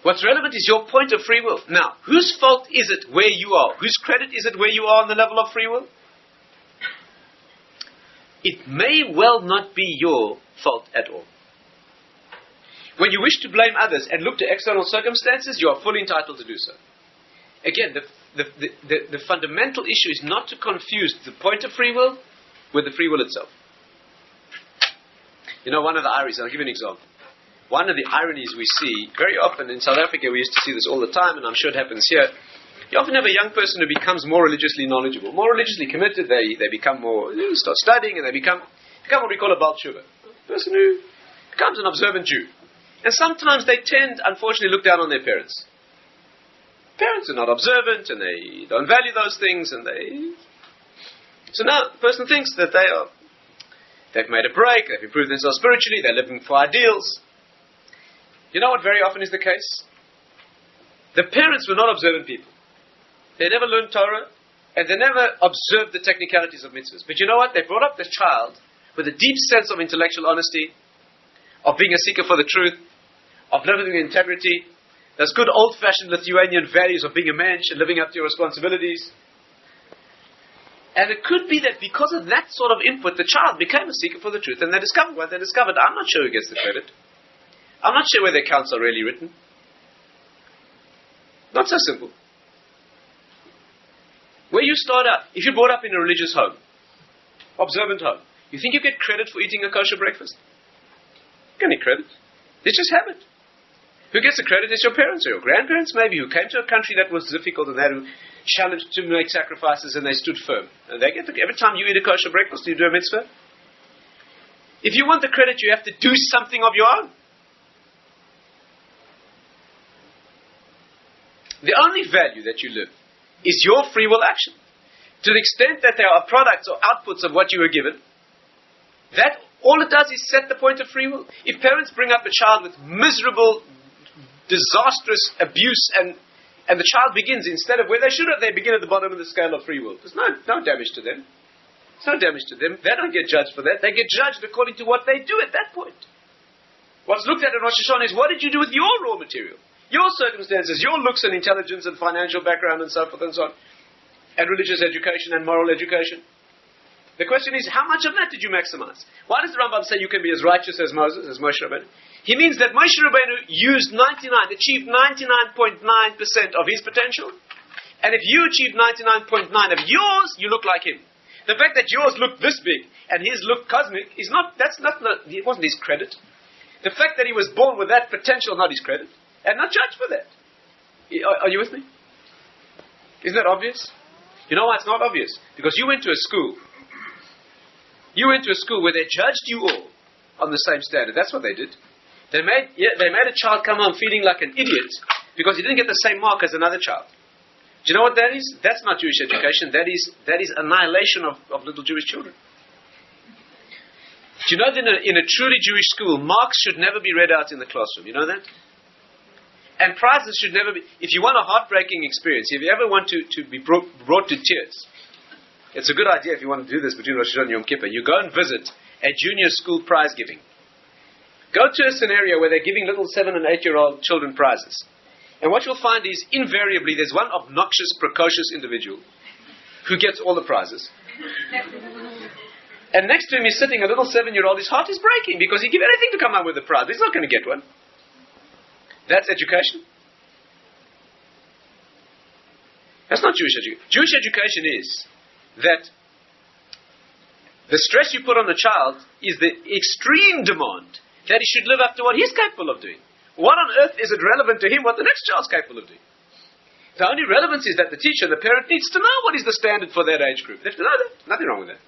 What's relevant is your point of free will. Now, whose fault is it where you are? Whose credit is it where you are on the level of free will? It may well not be your fault at all. When you wish to blame others and look to external circumstances, you are fully entitled to do so. Again, the fundamental issue is not to confuse the point of free will with the free will itself. One of the ironies, I'll give you an example. One of the ironies we see very often in South Africa, we used to see this all the time, and I'm sure it happens here. You often have a young person who becomes more religiously knowledgeable, more religiously committed. They become more, start studying, and they become what we call a Baal Tshuva. A person who becomes an observant Jew. And sometimes they tend, unfortunately, to look down on their parents. Parents are not observant, and they don't value those things, So now the person thinks that they've made a break, they've improved themselves spiritually, they're living for ideals. You know what very often is the case? The parents were not observant people. They never learned Torah, and they never observed the technicalities of mitzvahs. But you know what? They brought up this child with a deep sense of intellectual honesty, of being a seeker for the truth, of living with integrity, those good old-fashioned Lithuanian values of being a mensch and living up to your responsibilities. And it could be that because of that sort of input, the child became a seeker for the truth, and they discovered what they discovered. I'm not sure who gets the credit. I'm not sure where the accounts are really written. Not so simple. Where you start out, if you're brought up in a religious home, observant home, you think you get credit for eating a kosher breakfast? You don't get credit. It's just habit. Who gets the credit is your parents or your grandparents maybe, who came to a country that was difficult and they had to challenge to make sacrifices, and they stood firm. And they get every time you eat a kosher breakfast, you do a mitzvah. If you want the credit, you have to do something of your own. The only value that you live is your free will action. To the extent that there are products or outputs of what you were given, that all it does is set the point of free will. If parents bring up a child with miserable, disastrous abuse and And the child begins, instead of where they should have, they begin at the bottom of the scale of free will. There's no damage to them. There's no damage to them. They don't get judged for that. They get judged according to what they do at that point. What's looked at in Rosh Hashana is, what did you do with your raw material? Your circumstances, your looks and intelligence and financial background and so forth and so on. And religious education and moral education. The question is, how much of that did you maximize? Why does the Rambam say you can be as righteous as Moses, as Moshe Rabbeinu? He means that Moshe Rabbeinu achieved 99.9% of his potential. And if you achieve 99.9 of yours, you look like him. The fact that yours looked this big and his looked cosmic it wasn't his credit. The fact that he was born with that potential, not his credit, and not judged for that. Are you with me? Isn't that obvious? You know why it's not obvious? Because you went to a school. You went to a school where they judged you all on the same standard. That's what they did. They made a child come home feeling like an idiot because he didn't get the same mark as another child. Do you know what that is? That's not Jewish education. That is annihilation of little Jewish children. Do you know that in a truly Jewish school, marks should never be read out in the classroom? You know that? And prizes should never be... If you want a heartbreaking experience, if you ever want to be brought to tears, it's a good idea if you want to do this between Rosh Hashanah and Yom Kippur. You go and visit a junior school prize giving. Go to a scenario where they're giving little 7 and 8-year-old children prizes. And what you'll find is, invariably, there's one obnoxious, precocious individual who gets all the prizes. And next to him is sitting a little 7-year-old. His heart is breaking because he'd give anything to come out with a prize. He's not going to get one. That's education. That's not Jewish education. Jewish education is that the stress you put on the child is the extreme demand that he should live up to what he's capable of doing. What on earth is it relevant to him what the next child's capable of doing? The only relevance is that the teacher, the parent, needs to know what is the standard for that age group. They have to know that. Nothing wrong with that.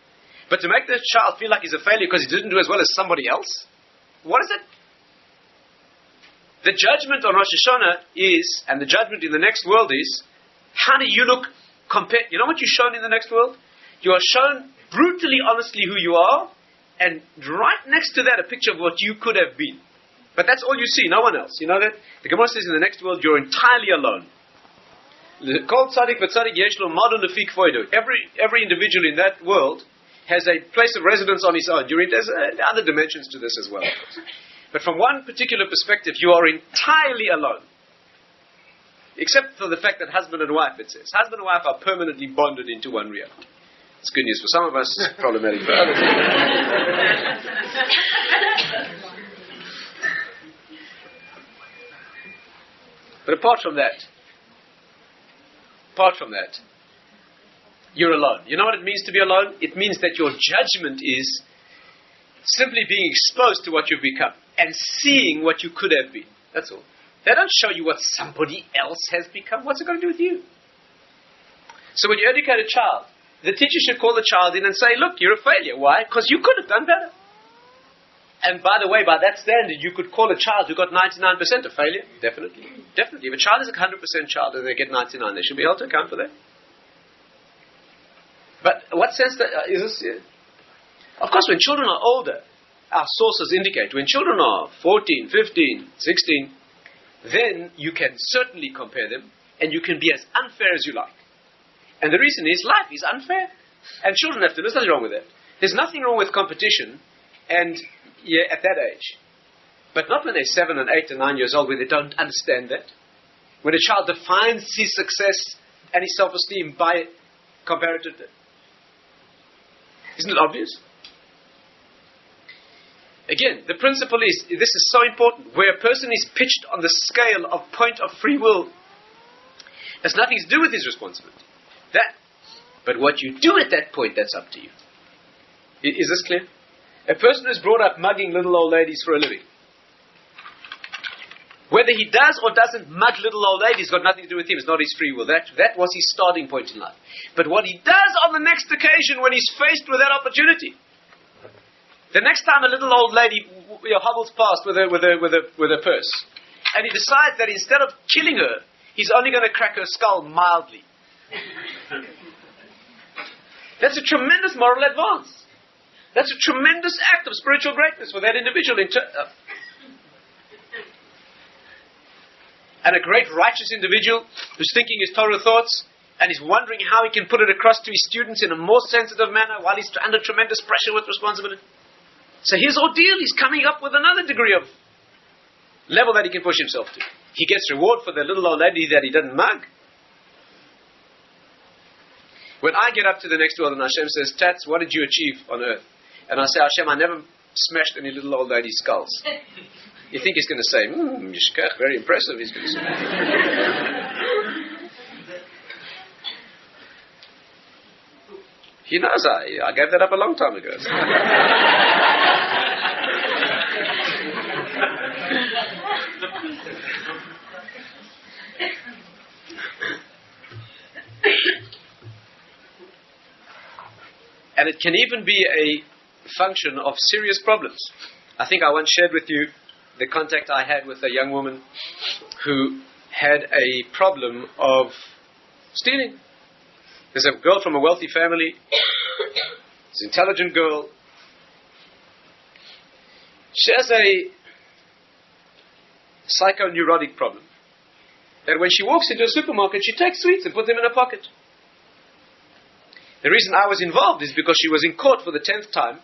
But to make the child feel like he's a failure because he didn't do as well as somebody else, what is it? The judgment on Rosh Hashana is, and the judgment in the next world is, how do you look compared? You know what you're shown in the next world? You are shown brutally, honestly who you are, and right next to that a picture of what you could have been. But that's all you see, no one else. You know that? The Gemara says in the next world you're entirely alone. Every individual in that world has a place of residence on his own. There's other dimensions to this as well. But from one particular perspective, you are entirely alone. Except for the fact that husband and wife, it says. Husband and wife are permanently bonded into one reality. It's good news for some of us, problematic for others. But apart from that, you're alone. You know what it means to be alone? It means that your judgment is simply being exposed to what you've become and seeing what you could have been. That's all. They don't show you what somebody else has become. What's it going to do with you? So when you educate a child, the teacher should call the child in and say, look, you're a failure. Why? Because you could have done better. And by the way, by that standard, you could call a child who got 99% a failure. Definitely. Definitely. If a child is a 100% child and they get 99, they should be held to account for that. But what sense is this? Of course, when children are older, our sources indicate, when children are 14, 15, 16, then you can certainly compare them and you can be as unfair as you like. And the reason is life is unfair. And children have to, there's nothing wrong with that. There's nothing wrong with competition and at that age. But not when they're 7 and 8 and 9 years old where they don't understand that. When a child defines his success and his self-esteem by comparative. Isn't it obvious? Again, the principle is, this is so important, where a person is pitched on the scale of point of free will, has nothing to do with his responsibility. But what you do at that point, that's up to you. Is this clear? A person who's brought up mugging little old ladies for a living, whether he does or doesn't mug little old ladies, got nothing to do with him. It's not his free will. That was his starting point in life. But what he does on the next occasion when he's faced with that opportunity, the next time a little old lady hobbles past with a purse, and he decides that instead of killing her, he's only going to crack her skull mildly. That's a tremendous moral advance. That's a tremendous act of spiritual greatness for that individual. and a great righteous individual who's thinking his Torah thoughts and is wondering how he can put it across to his students in a more sensitive manner while he's under tremendous pressure with responsibility. So his ordeal is coming up with another degree of level that he can push himself to. He gets reward for the little old lady that he didn't mug. When I get up to the next world and Hashem says, Tatz, what did you achieve on earth? And I say, Hashem, I never smashed any little old lady's skulls. You think he's going to say, Yishkach, very impressive, he's going to say. He knows I gave that up a long time ago. And it can even be a function of serious problems. I think I once shared with you the contact I had with a young woman who had a problem of stealing. There's a girl from a wealthy family. She's an intelligent girl. She has a psychoneurotic problem. That when she walks into a supermarket, she takes sweets and puts them in her pocket. The reason I was involved is because she was in court for the 10th time,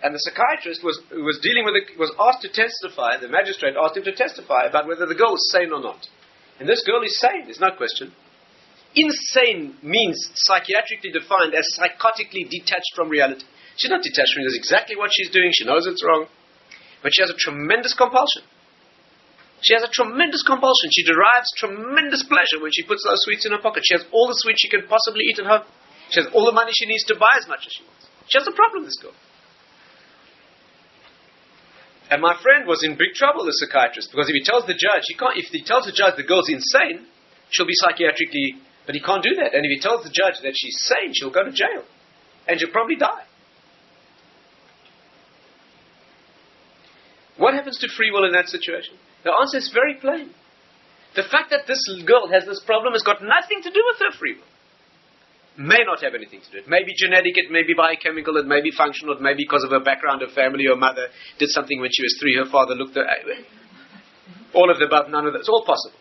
and the psychiatrist who was dealing with it was asked to testify. The magistrate asked him to testify about whether the girl was sane or not. And this girl is sane, there's no question. Insane means psychiatrically defined as psychotically detached from reality. She's not detached from it. She knows exactly what she's doing. She knows it's wrong. But she has a tremendous compulsion. She has a tremendous compulsion. She derives tremendous pleasure when she puts those sweets in her pocket. She has all the sweets she can possibly eat at home. She has all the money she needs to buy as much as she wants. She has a problem, this girl. And my friend was in big trouble, the psychiatrist, because if he tells the judge, if he tells the judge the girl's insane, she'll be psychiatrically, but he can't do that. And if he tells the judge that she's sane, she'll go to jail. And she'll probably die. What happens to free will in that situation? The answer is very plain. The fact that this girl has this problem has got nothing to do with her free will. May not have anything to do. It may be genetic, it may be biochemical, it may be functional, it may be because of her background, her family, her mother did something when she was 3, her father looked at her. All of the above, none of that. It's all possible.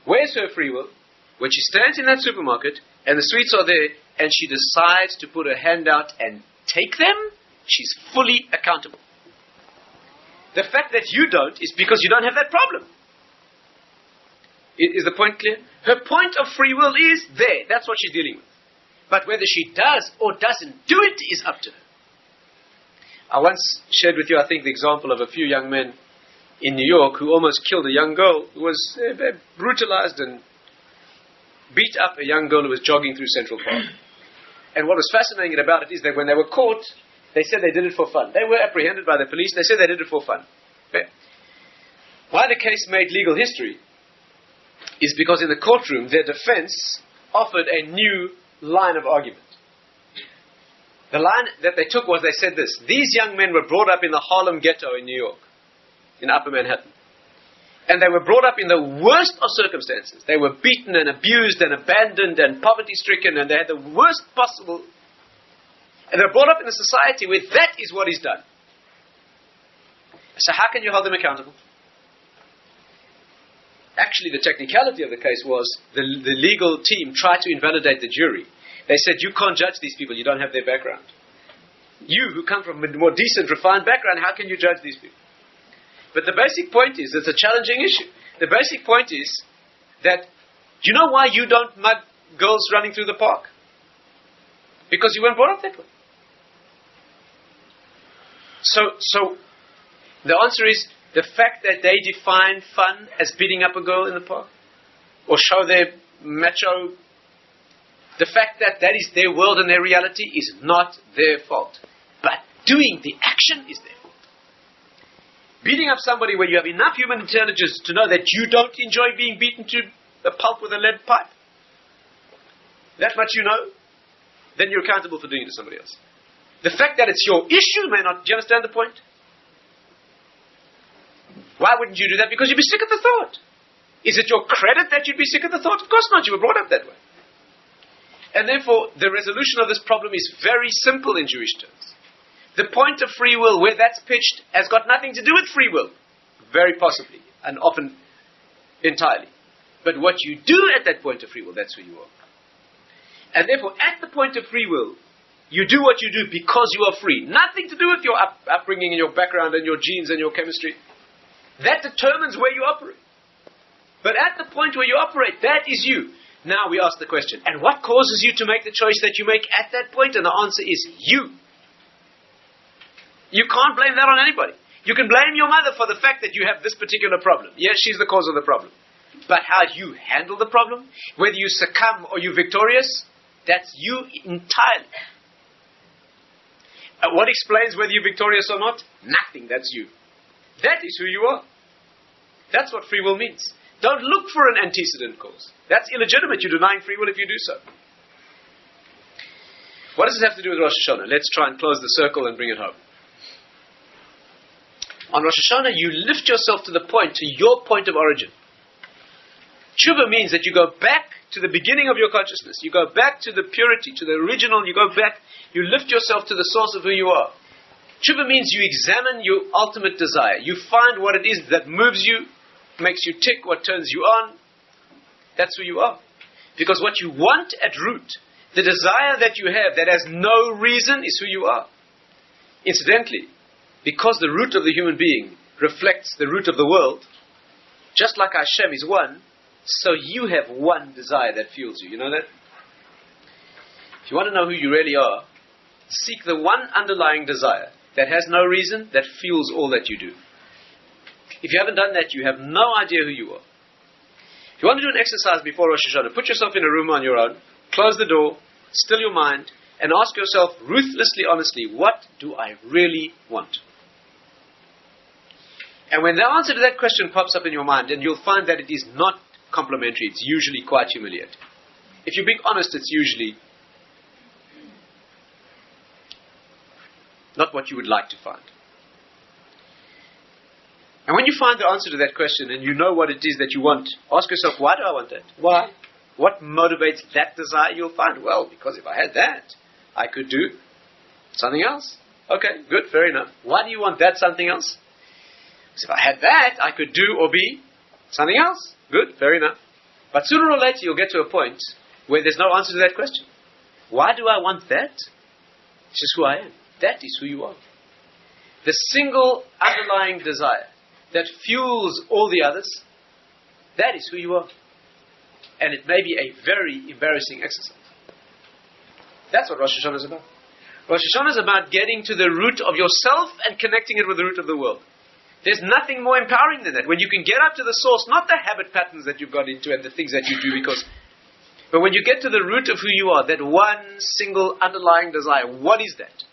Where's her free will? When she stands in that supermarket and the sweets are there and she decides to put her hand out and take them, she's fully accountable. The fact that you don't is because you don't have that problem. Is the point clear? Her point of free will is there. That's what she's dealing with. But whether she does or doesn't do it is up to her. I once shared with you, I think, the example of a few young men in New York who almost killed a young girl who was brutalized and beat up a young girl who was jogging through Central Park. And what was fascinating about it is that when they were caught, they said they did it for fun. They were apprehended by the police. They said they did it for fun. Okay. Why the case made legal history is because in the courtroom, their defense offered a new line of argument. The line that they took was, they said this: these young men were brought up in the Harlem ghetto in New York, in Upper Manhattan. And they were brought up in the worst of circumstances. They were beaten and abused and abandoned and poverty-stricken, and they had the worst possible. And they were brought up in a society where that is what is done. So how can you hold them accountable? Actually, the technicality of the case was the legal team tried to invalidate the jury. They said, you can't judge these people, you don't have their background. You, who come from a more decent, refined background, how can you judge these people? But the basic point is, it's a challenging issue. The basic point is that, do you know why you don't mug girls running through the park? Because you weren't brought up that way. So the answer is, the fact that they define fun as beating up a girl in the park, or show their macho, the fact that that is their world and their reality is not their fault. But doing the action is their fault. Beating up somebody where you have enough human intelligence to know that you don't enjoy being beaten to a pulp with a lead pipe, that much you know, then you're accountable for doing it to somebody else. The fact that it's your issue may not, do you understand the point? Why wouldn't you do that? Because you'd be sick of the thought. Is it your credit that you'd be sick of the thought? Of course not. You were brought up that way. And therefore, the resolution of this problem is very simple in Jewish terms. The point of free will, where that's pitched, has got nothing to do with free will. Very possibly. And often entirely. But what you do at that point of free will, that's who you are. And therefore, at the point of free will, you do what you do because you are free. Nothing to do with your upbringing and your background and your genes and your chemistry. That determines where you operate. But at the point where you operate, that is you. Now we ask the question, and what causes you to make the choice that you make at that point? And the answer is you. You can't blame that on anybody. You can blame your mother for the fact that you have this particular problem. Yes, she's the cause of the problem. But how you handle the problem, whether you succumb or you're victorious, that's you entirely. What explains whether you're victorious or not? Nothing, that's you. That is who you are. That's what free will means. Don't look for an antecedent cause. That's illegitimate. You're denying free will if you do so. What does this have to do with Rosh Hashanah? Let's try and close the circle and bring it home. On Rosh Hashanah, you lift yourself to the point, to your point of origin. Tshuva means that you go back to the beginning of your consciousness. You go back to the purity, to the original. You go back, you lift yourself to the source of who you are. Tshuva means you examine your ultimate desire. You find what it is that moves you, makes you tick, what turns you on. That's who you are. Because what you want at root, the desire that you have that has no reason, is who you are. Incidentally, because the root of the human being reflects the root of the world, just like Hashem is one, so you have one desire that fuels you. You know that? If you want to know who you really are, seek the one underlying desire that has no reason, that fuels all that you do. If you haven't done that, you have no idea who you are. If you want to do an exercise before Rosh Hashanah, put yourself in a room on your own, close the door, still your mind, and ask yourself ruthlessly, honestly, what do I really want? And when the answer to that question pops up in your mind, and you'll find that it is not complimentary, it's usually quite humiliating. If you're being honest, it's usually not what you would like to find. And when you find the answer to that question and you know what it is that you want, ask yourself, why do I want that? Why? What motivates that desire? You'll find, well, because if I had that, I could do something else. Okay, good, fair enough. Why do you want that something else? Because if I had that, I could do or be something else. Good, fair enough. But sooner or later, you'll get to a point where there's no answer to that question. Why do I want that? It's just who I am. That is who you are. The single underlying desire that fuels all the others, that is who you are. And it may be a very embarrassing exercise. That's what Rosh Hashanah is about. Rosh Hashanah is about getting to the root of yourself and connecting it with the root of the world. There's nothing more empowering than that. When you can get up to the source, not the habit patterns that you've got into and the things that you do, but when you get to the root of who you are, that one single underlying desire, what is that?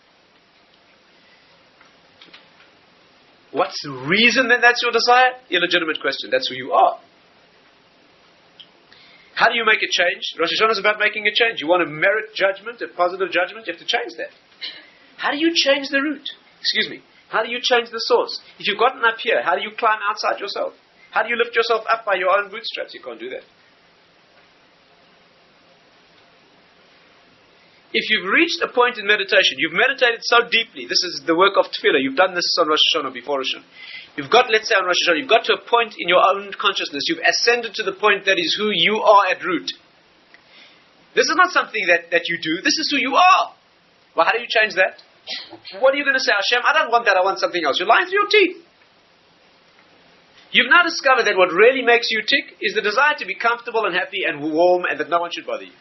What's the reason that that's your desire? Illegitimate question. That's who you are. How do you make a change? Rosh Hashanah is about making a change. You want to merit judgment, a positive judgment, you have to change that. How do you change the root? How do you change the source? If you've gotten up here, how do you climb outside yourself? How do you lift yourself up by your own bootstraps? You can't do that. If you've reached a point in meditation, you've meditated so deeply, this is the work of tefillah, you've done this on Rosh Hashanah, before Rosh Hashanah. You've got, let's say on Rosh Hashanah, you've got to a point in your own consciousness, you've ascended to the point that is who you are at root. This is not something that you do, this is who you are. Well, how do you change that? What are you going to say? Hashem, I don't want that, I want something else. You're lying through your teeth. You've now discovered that what really makes you tick is the desire to be comfortable and happy and warm and that no one should bother you.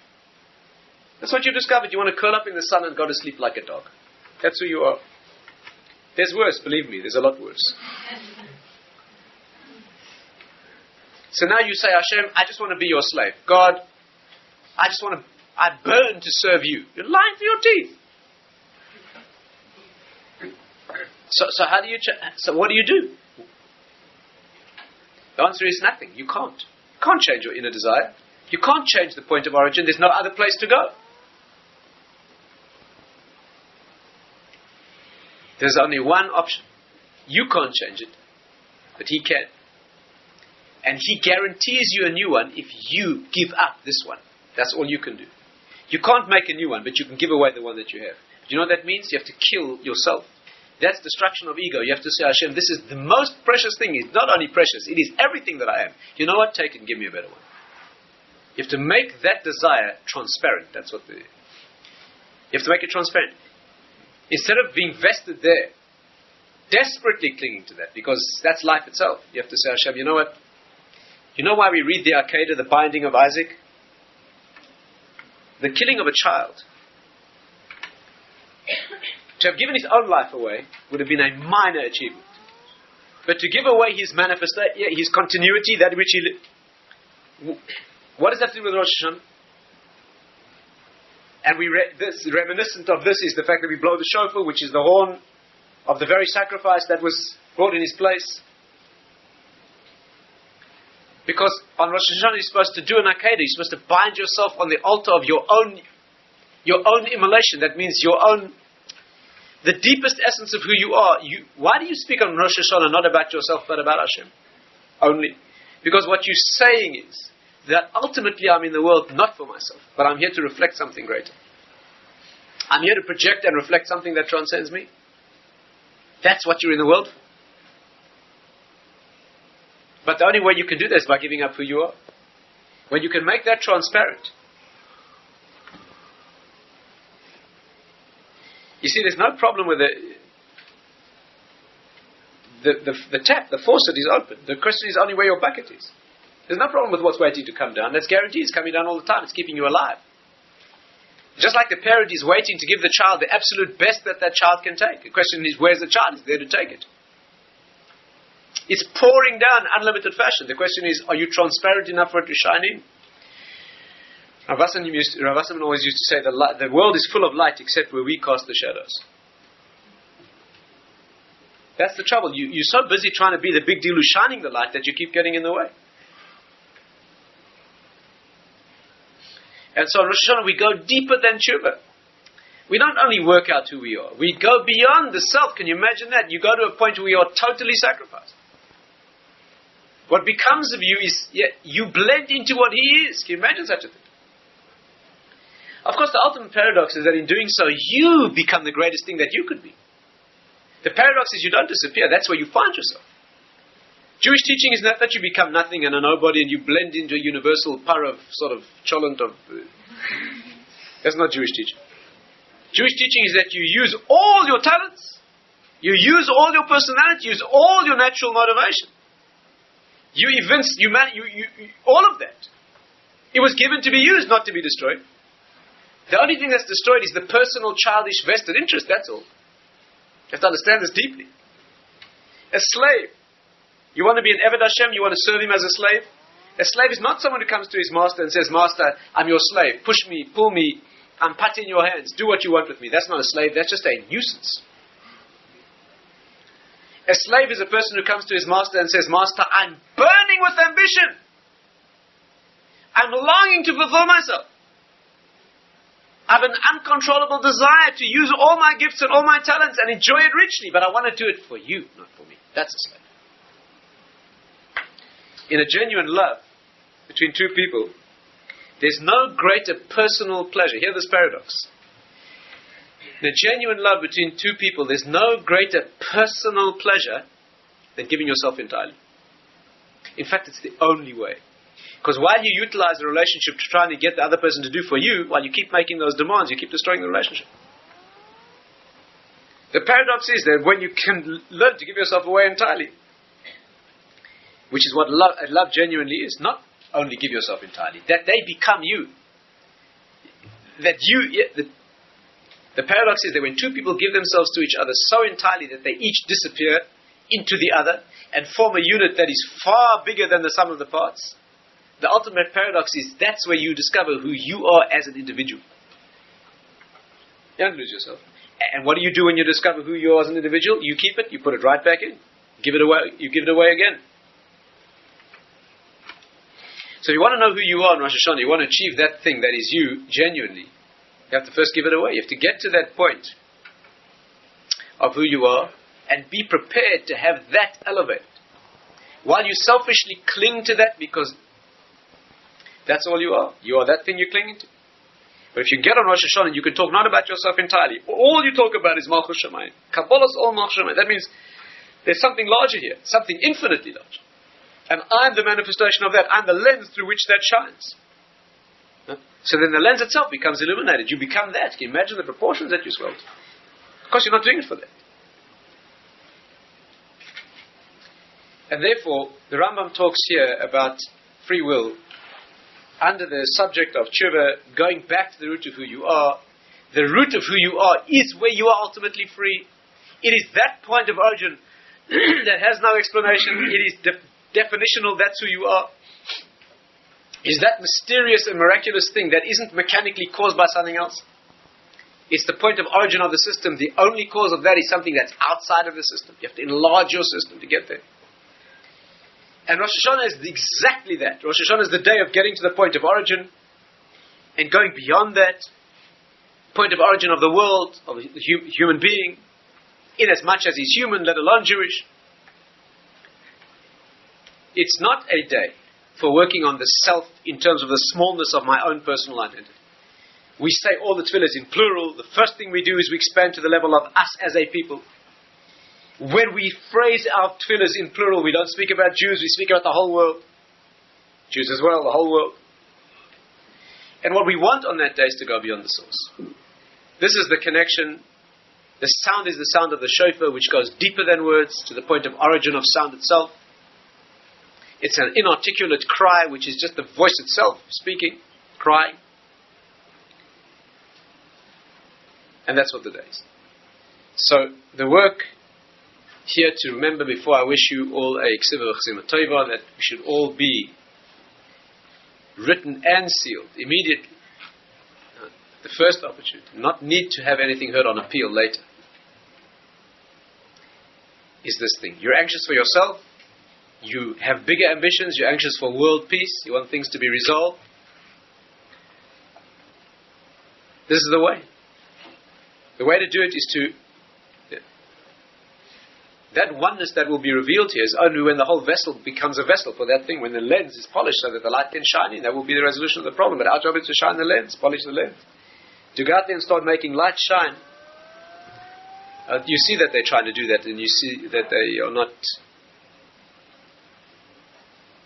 That's what you've discovered. You want to curl up in the sun and go to sleep like a dog. That's who you are. There's worse, believe me, there's a lot worse. So now you say, Hashem, I just want to be your slave. God, I burn to serve you. You're lying through your teeth. So how do you, so what do you do? The answer is nothing. You can't. You can't change your inner desire. You can't change the point of origin. There's no other place to go. There's only one option. You can't change it, but He can. And He guarantees you a new one if you give up this one. That's all you can do. You can't make a new one, but you can give away the one that you have. Do you know what that means? You have to kill yourself. That's destruction of ego. You have to say, Hashem, this is the most precious thing. It's not only precious, it is everything that I am. You know what? Take it and give me a better one. You have to make that desire transparent. That's what you have to make it transparent. Instead of being vested there, desperately clinging to that, because that's life itself. You have to say, Hashem, you know what? You know why we read the Akedah, the binding of Isaac? The killing of a child. To have given his own life away would have been a minor achievement. But to give away his manifestation, his continuity, that which he lived. What does that have to do with Rosh Hashanah? And this reminiscent of this is the fact that we blow the shofar, which is the horn of the very sacrifice that was brought in his place. Because on Rosh Hashanah you're supposed to do an Akedah. You're supposed to bind yourself on the altar of your own immolation. That means your own, the deepest essence of who you are. Why do you speak on Rosh Hashanah not about yourself but about Hashem? Only. Because what you're saying is that ultimately I'm in the world not for myself, but I'm here to reflect something greater. I'm here to project and reflect something that transcends me. That's what you're in the world for. But the only way you can do that is by giving up who you are. When you can make that transparent. You see, there's no problem with the tap, the faucet is open. The question is only where your bucket is. There's no problem with what's waiting to come down. That's guaranteed. It's coming down all the time. It's keeping you alive. Just like the parent is waiting to give the child the absolute best that child can take. The question is, where's the child? Is there to take it? It's pouring down unlimited fashion. The question is, are you transparent enough for it to shine in? Rav Wasserman always used to say, the world is full of light except where we cast the shadows. That's the trouble. You're so busy trying to be the big deal who's shining the light that you keep getting in the way. And so in Rosh Hashanah we go deeper than tshuva. We don't only work out who we are. We go beyond the self. Can you imagine that? You go to a point where you are totally sacrificed. What becomes of you is, you blend into what he is. Can you imagine such a thing? Of course, the ultimate paradox is that in doing so, you become the greatest thing that you could be. The paradox is you don't disappear. That's where you find yourself. Jewish teaching is not that you become nothing and a nobody and you blend into a universal parav, sort of cholent of... That's not Jewish teaching. Jewish teaching is that you use all your talents, you use all your personality, use all your natural motivation. You evince, all of that. It was given to be used, not to be destroyed. The only thing that's destroyed is the personal, childish, vested interest, that's all. You have to understand this deeply. A slave. You want to be an Eved Hashem, you want to serve him as a slave? A slave is not someone who comes to his master and says, Master, I'm your slave, push me, pull me, I'm patting your hands, do what you want with me. That's not a slave, that's just a nuisance. A slave is a person who comes to his master and says, Master, I'm burning with ambition. I'm longing to fulfill myself. I have an uncontrollable desire to use all my gifts and all my talents and enjoy it richly, but I want to do it for you, not for me. That's a slave. In a genuine love between two people, there's no greater personal pleasure. Hear this paradox. In a genuine love between two people, there's no greater personal pleasure than giving yourself entirely. In fact, it's the only way. Because while you utilize the relationship to try and get the other person to do for you, while you keep making those demands, you keep destroying the relationship. The paradox is that when you can learn to give yourself away entirely, which is what love genuinely is, not only give yourself entirely, that they become you. That the paradox is that when two people give themselves to each other so entirely that they each disappear into the other and form a unit that is far bigger than the sum of the parts, the ultimate paradox is that's where you discover who you are as an individual. You don't lose yourself. And what do you do when you discover who you are as an individual? You keep it, you put it right back in. Give it away, you give it away again. So if you want to know who you are in Rosh Hashanah, you want to achieve that thing that is you genuinely, you have to first give it away. You have to get to that point of who you are and be prepared to have that elevated. While you selfishly cling to that because that's all you are. You are that thing you're clinging to. But if you get on Rosh Hashanah, you can talk not about yourself entirely. All you talk about is Malchus Shamayim. Kabbalah's all Malchus Shamayim. That means there's something larger here, something infinitely larger. And I'm the manifestation of that. I'm the lens through which that shines. So then the lens itself becomes illuminated. You become that. Can you imagine the proportions that you swell to? Of course, you're not doing it for that. And therefore, the Rambam talks here about free will under the subject of tshuva, going back to the root of who you are. The root of who you are is where you are ultimately free. It is that point of origin that has no explanation. It is definitional. That's who you are. It is that mysterious and miraculous thing that isn't mechanically caused by something else. It's the point of origin of the system. The only cause of that is something that's outside of the system. You have to enlarge your system to get there. And Rosh Hashanah is exactly that. Rosh Hashanah is the day of getting to the point of origin and going beyond that point of origin of the world, of the human being, in as much as he's human, let alone Jewish. It's not a day for working on the self in terms of the smallness of my own personal identity. We say all the tefillahs in plural. The first thing we do is we expand to the level of us as a people. When we phrase our tefillahs in plural, we don't speak about Jews, we speak about the whole world. Jews as well, the whole world. And what we want on that day is to go beyond the source. This is the connection. The sound is the sound of the shofar, which goes deeper than words, to the point of origin of sound itself. It's an inarticulate cry, which is just the voice itself speaking, crying. And that's what the day is. So the work here to remember, before I wish you all a Ksiva V'Chzima Tova, that we should all be written and sealed immediately. The first opportunity. Not need to have anything heard on appeal later. Is this thing. You're anxious for yourself. You have bigger ambitions. You're anxious for world peace. You want things to be resolved. This is the way. The way to do it is to... That oneness that will be revealed here is only when the whole vessel becomes a vessel for that thing, when the lens is polished so that the light can shine in. That will be the resolution of the problem. But our job is to shine the lens, polish the lens. To go out there and start making light shine. You see that they're trying to do that, and you see that they are not...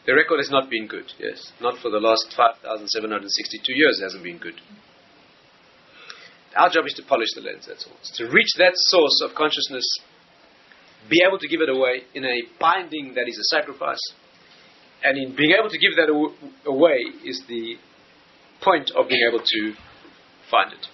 The record has not been good, yes. Not for the last 5,762 years, it hasn't been good. Our job is to polish the lens, that's all. It's to reach that source of consciousness, be able to give it away in a binding that is a sacrifice. And in being able to give that away is the point of being able to find it.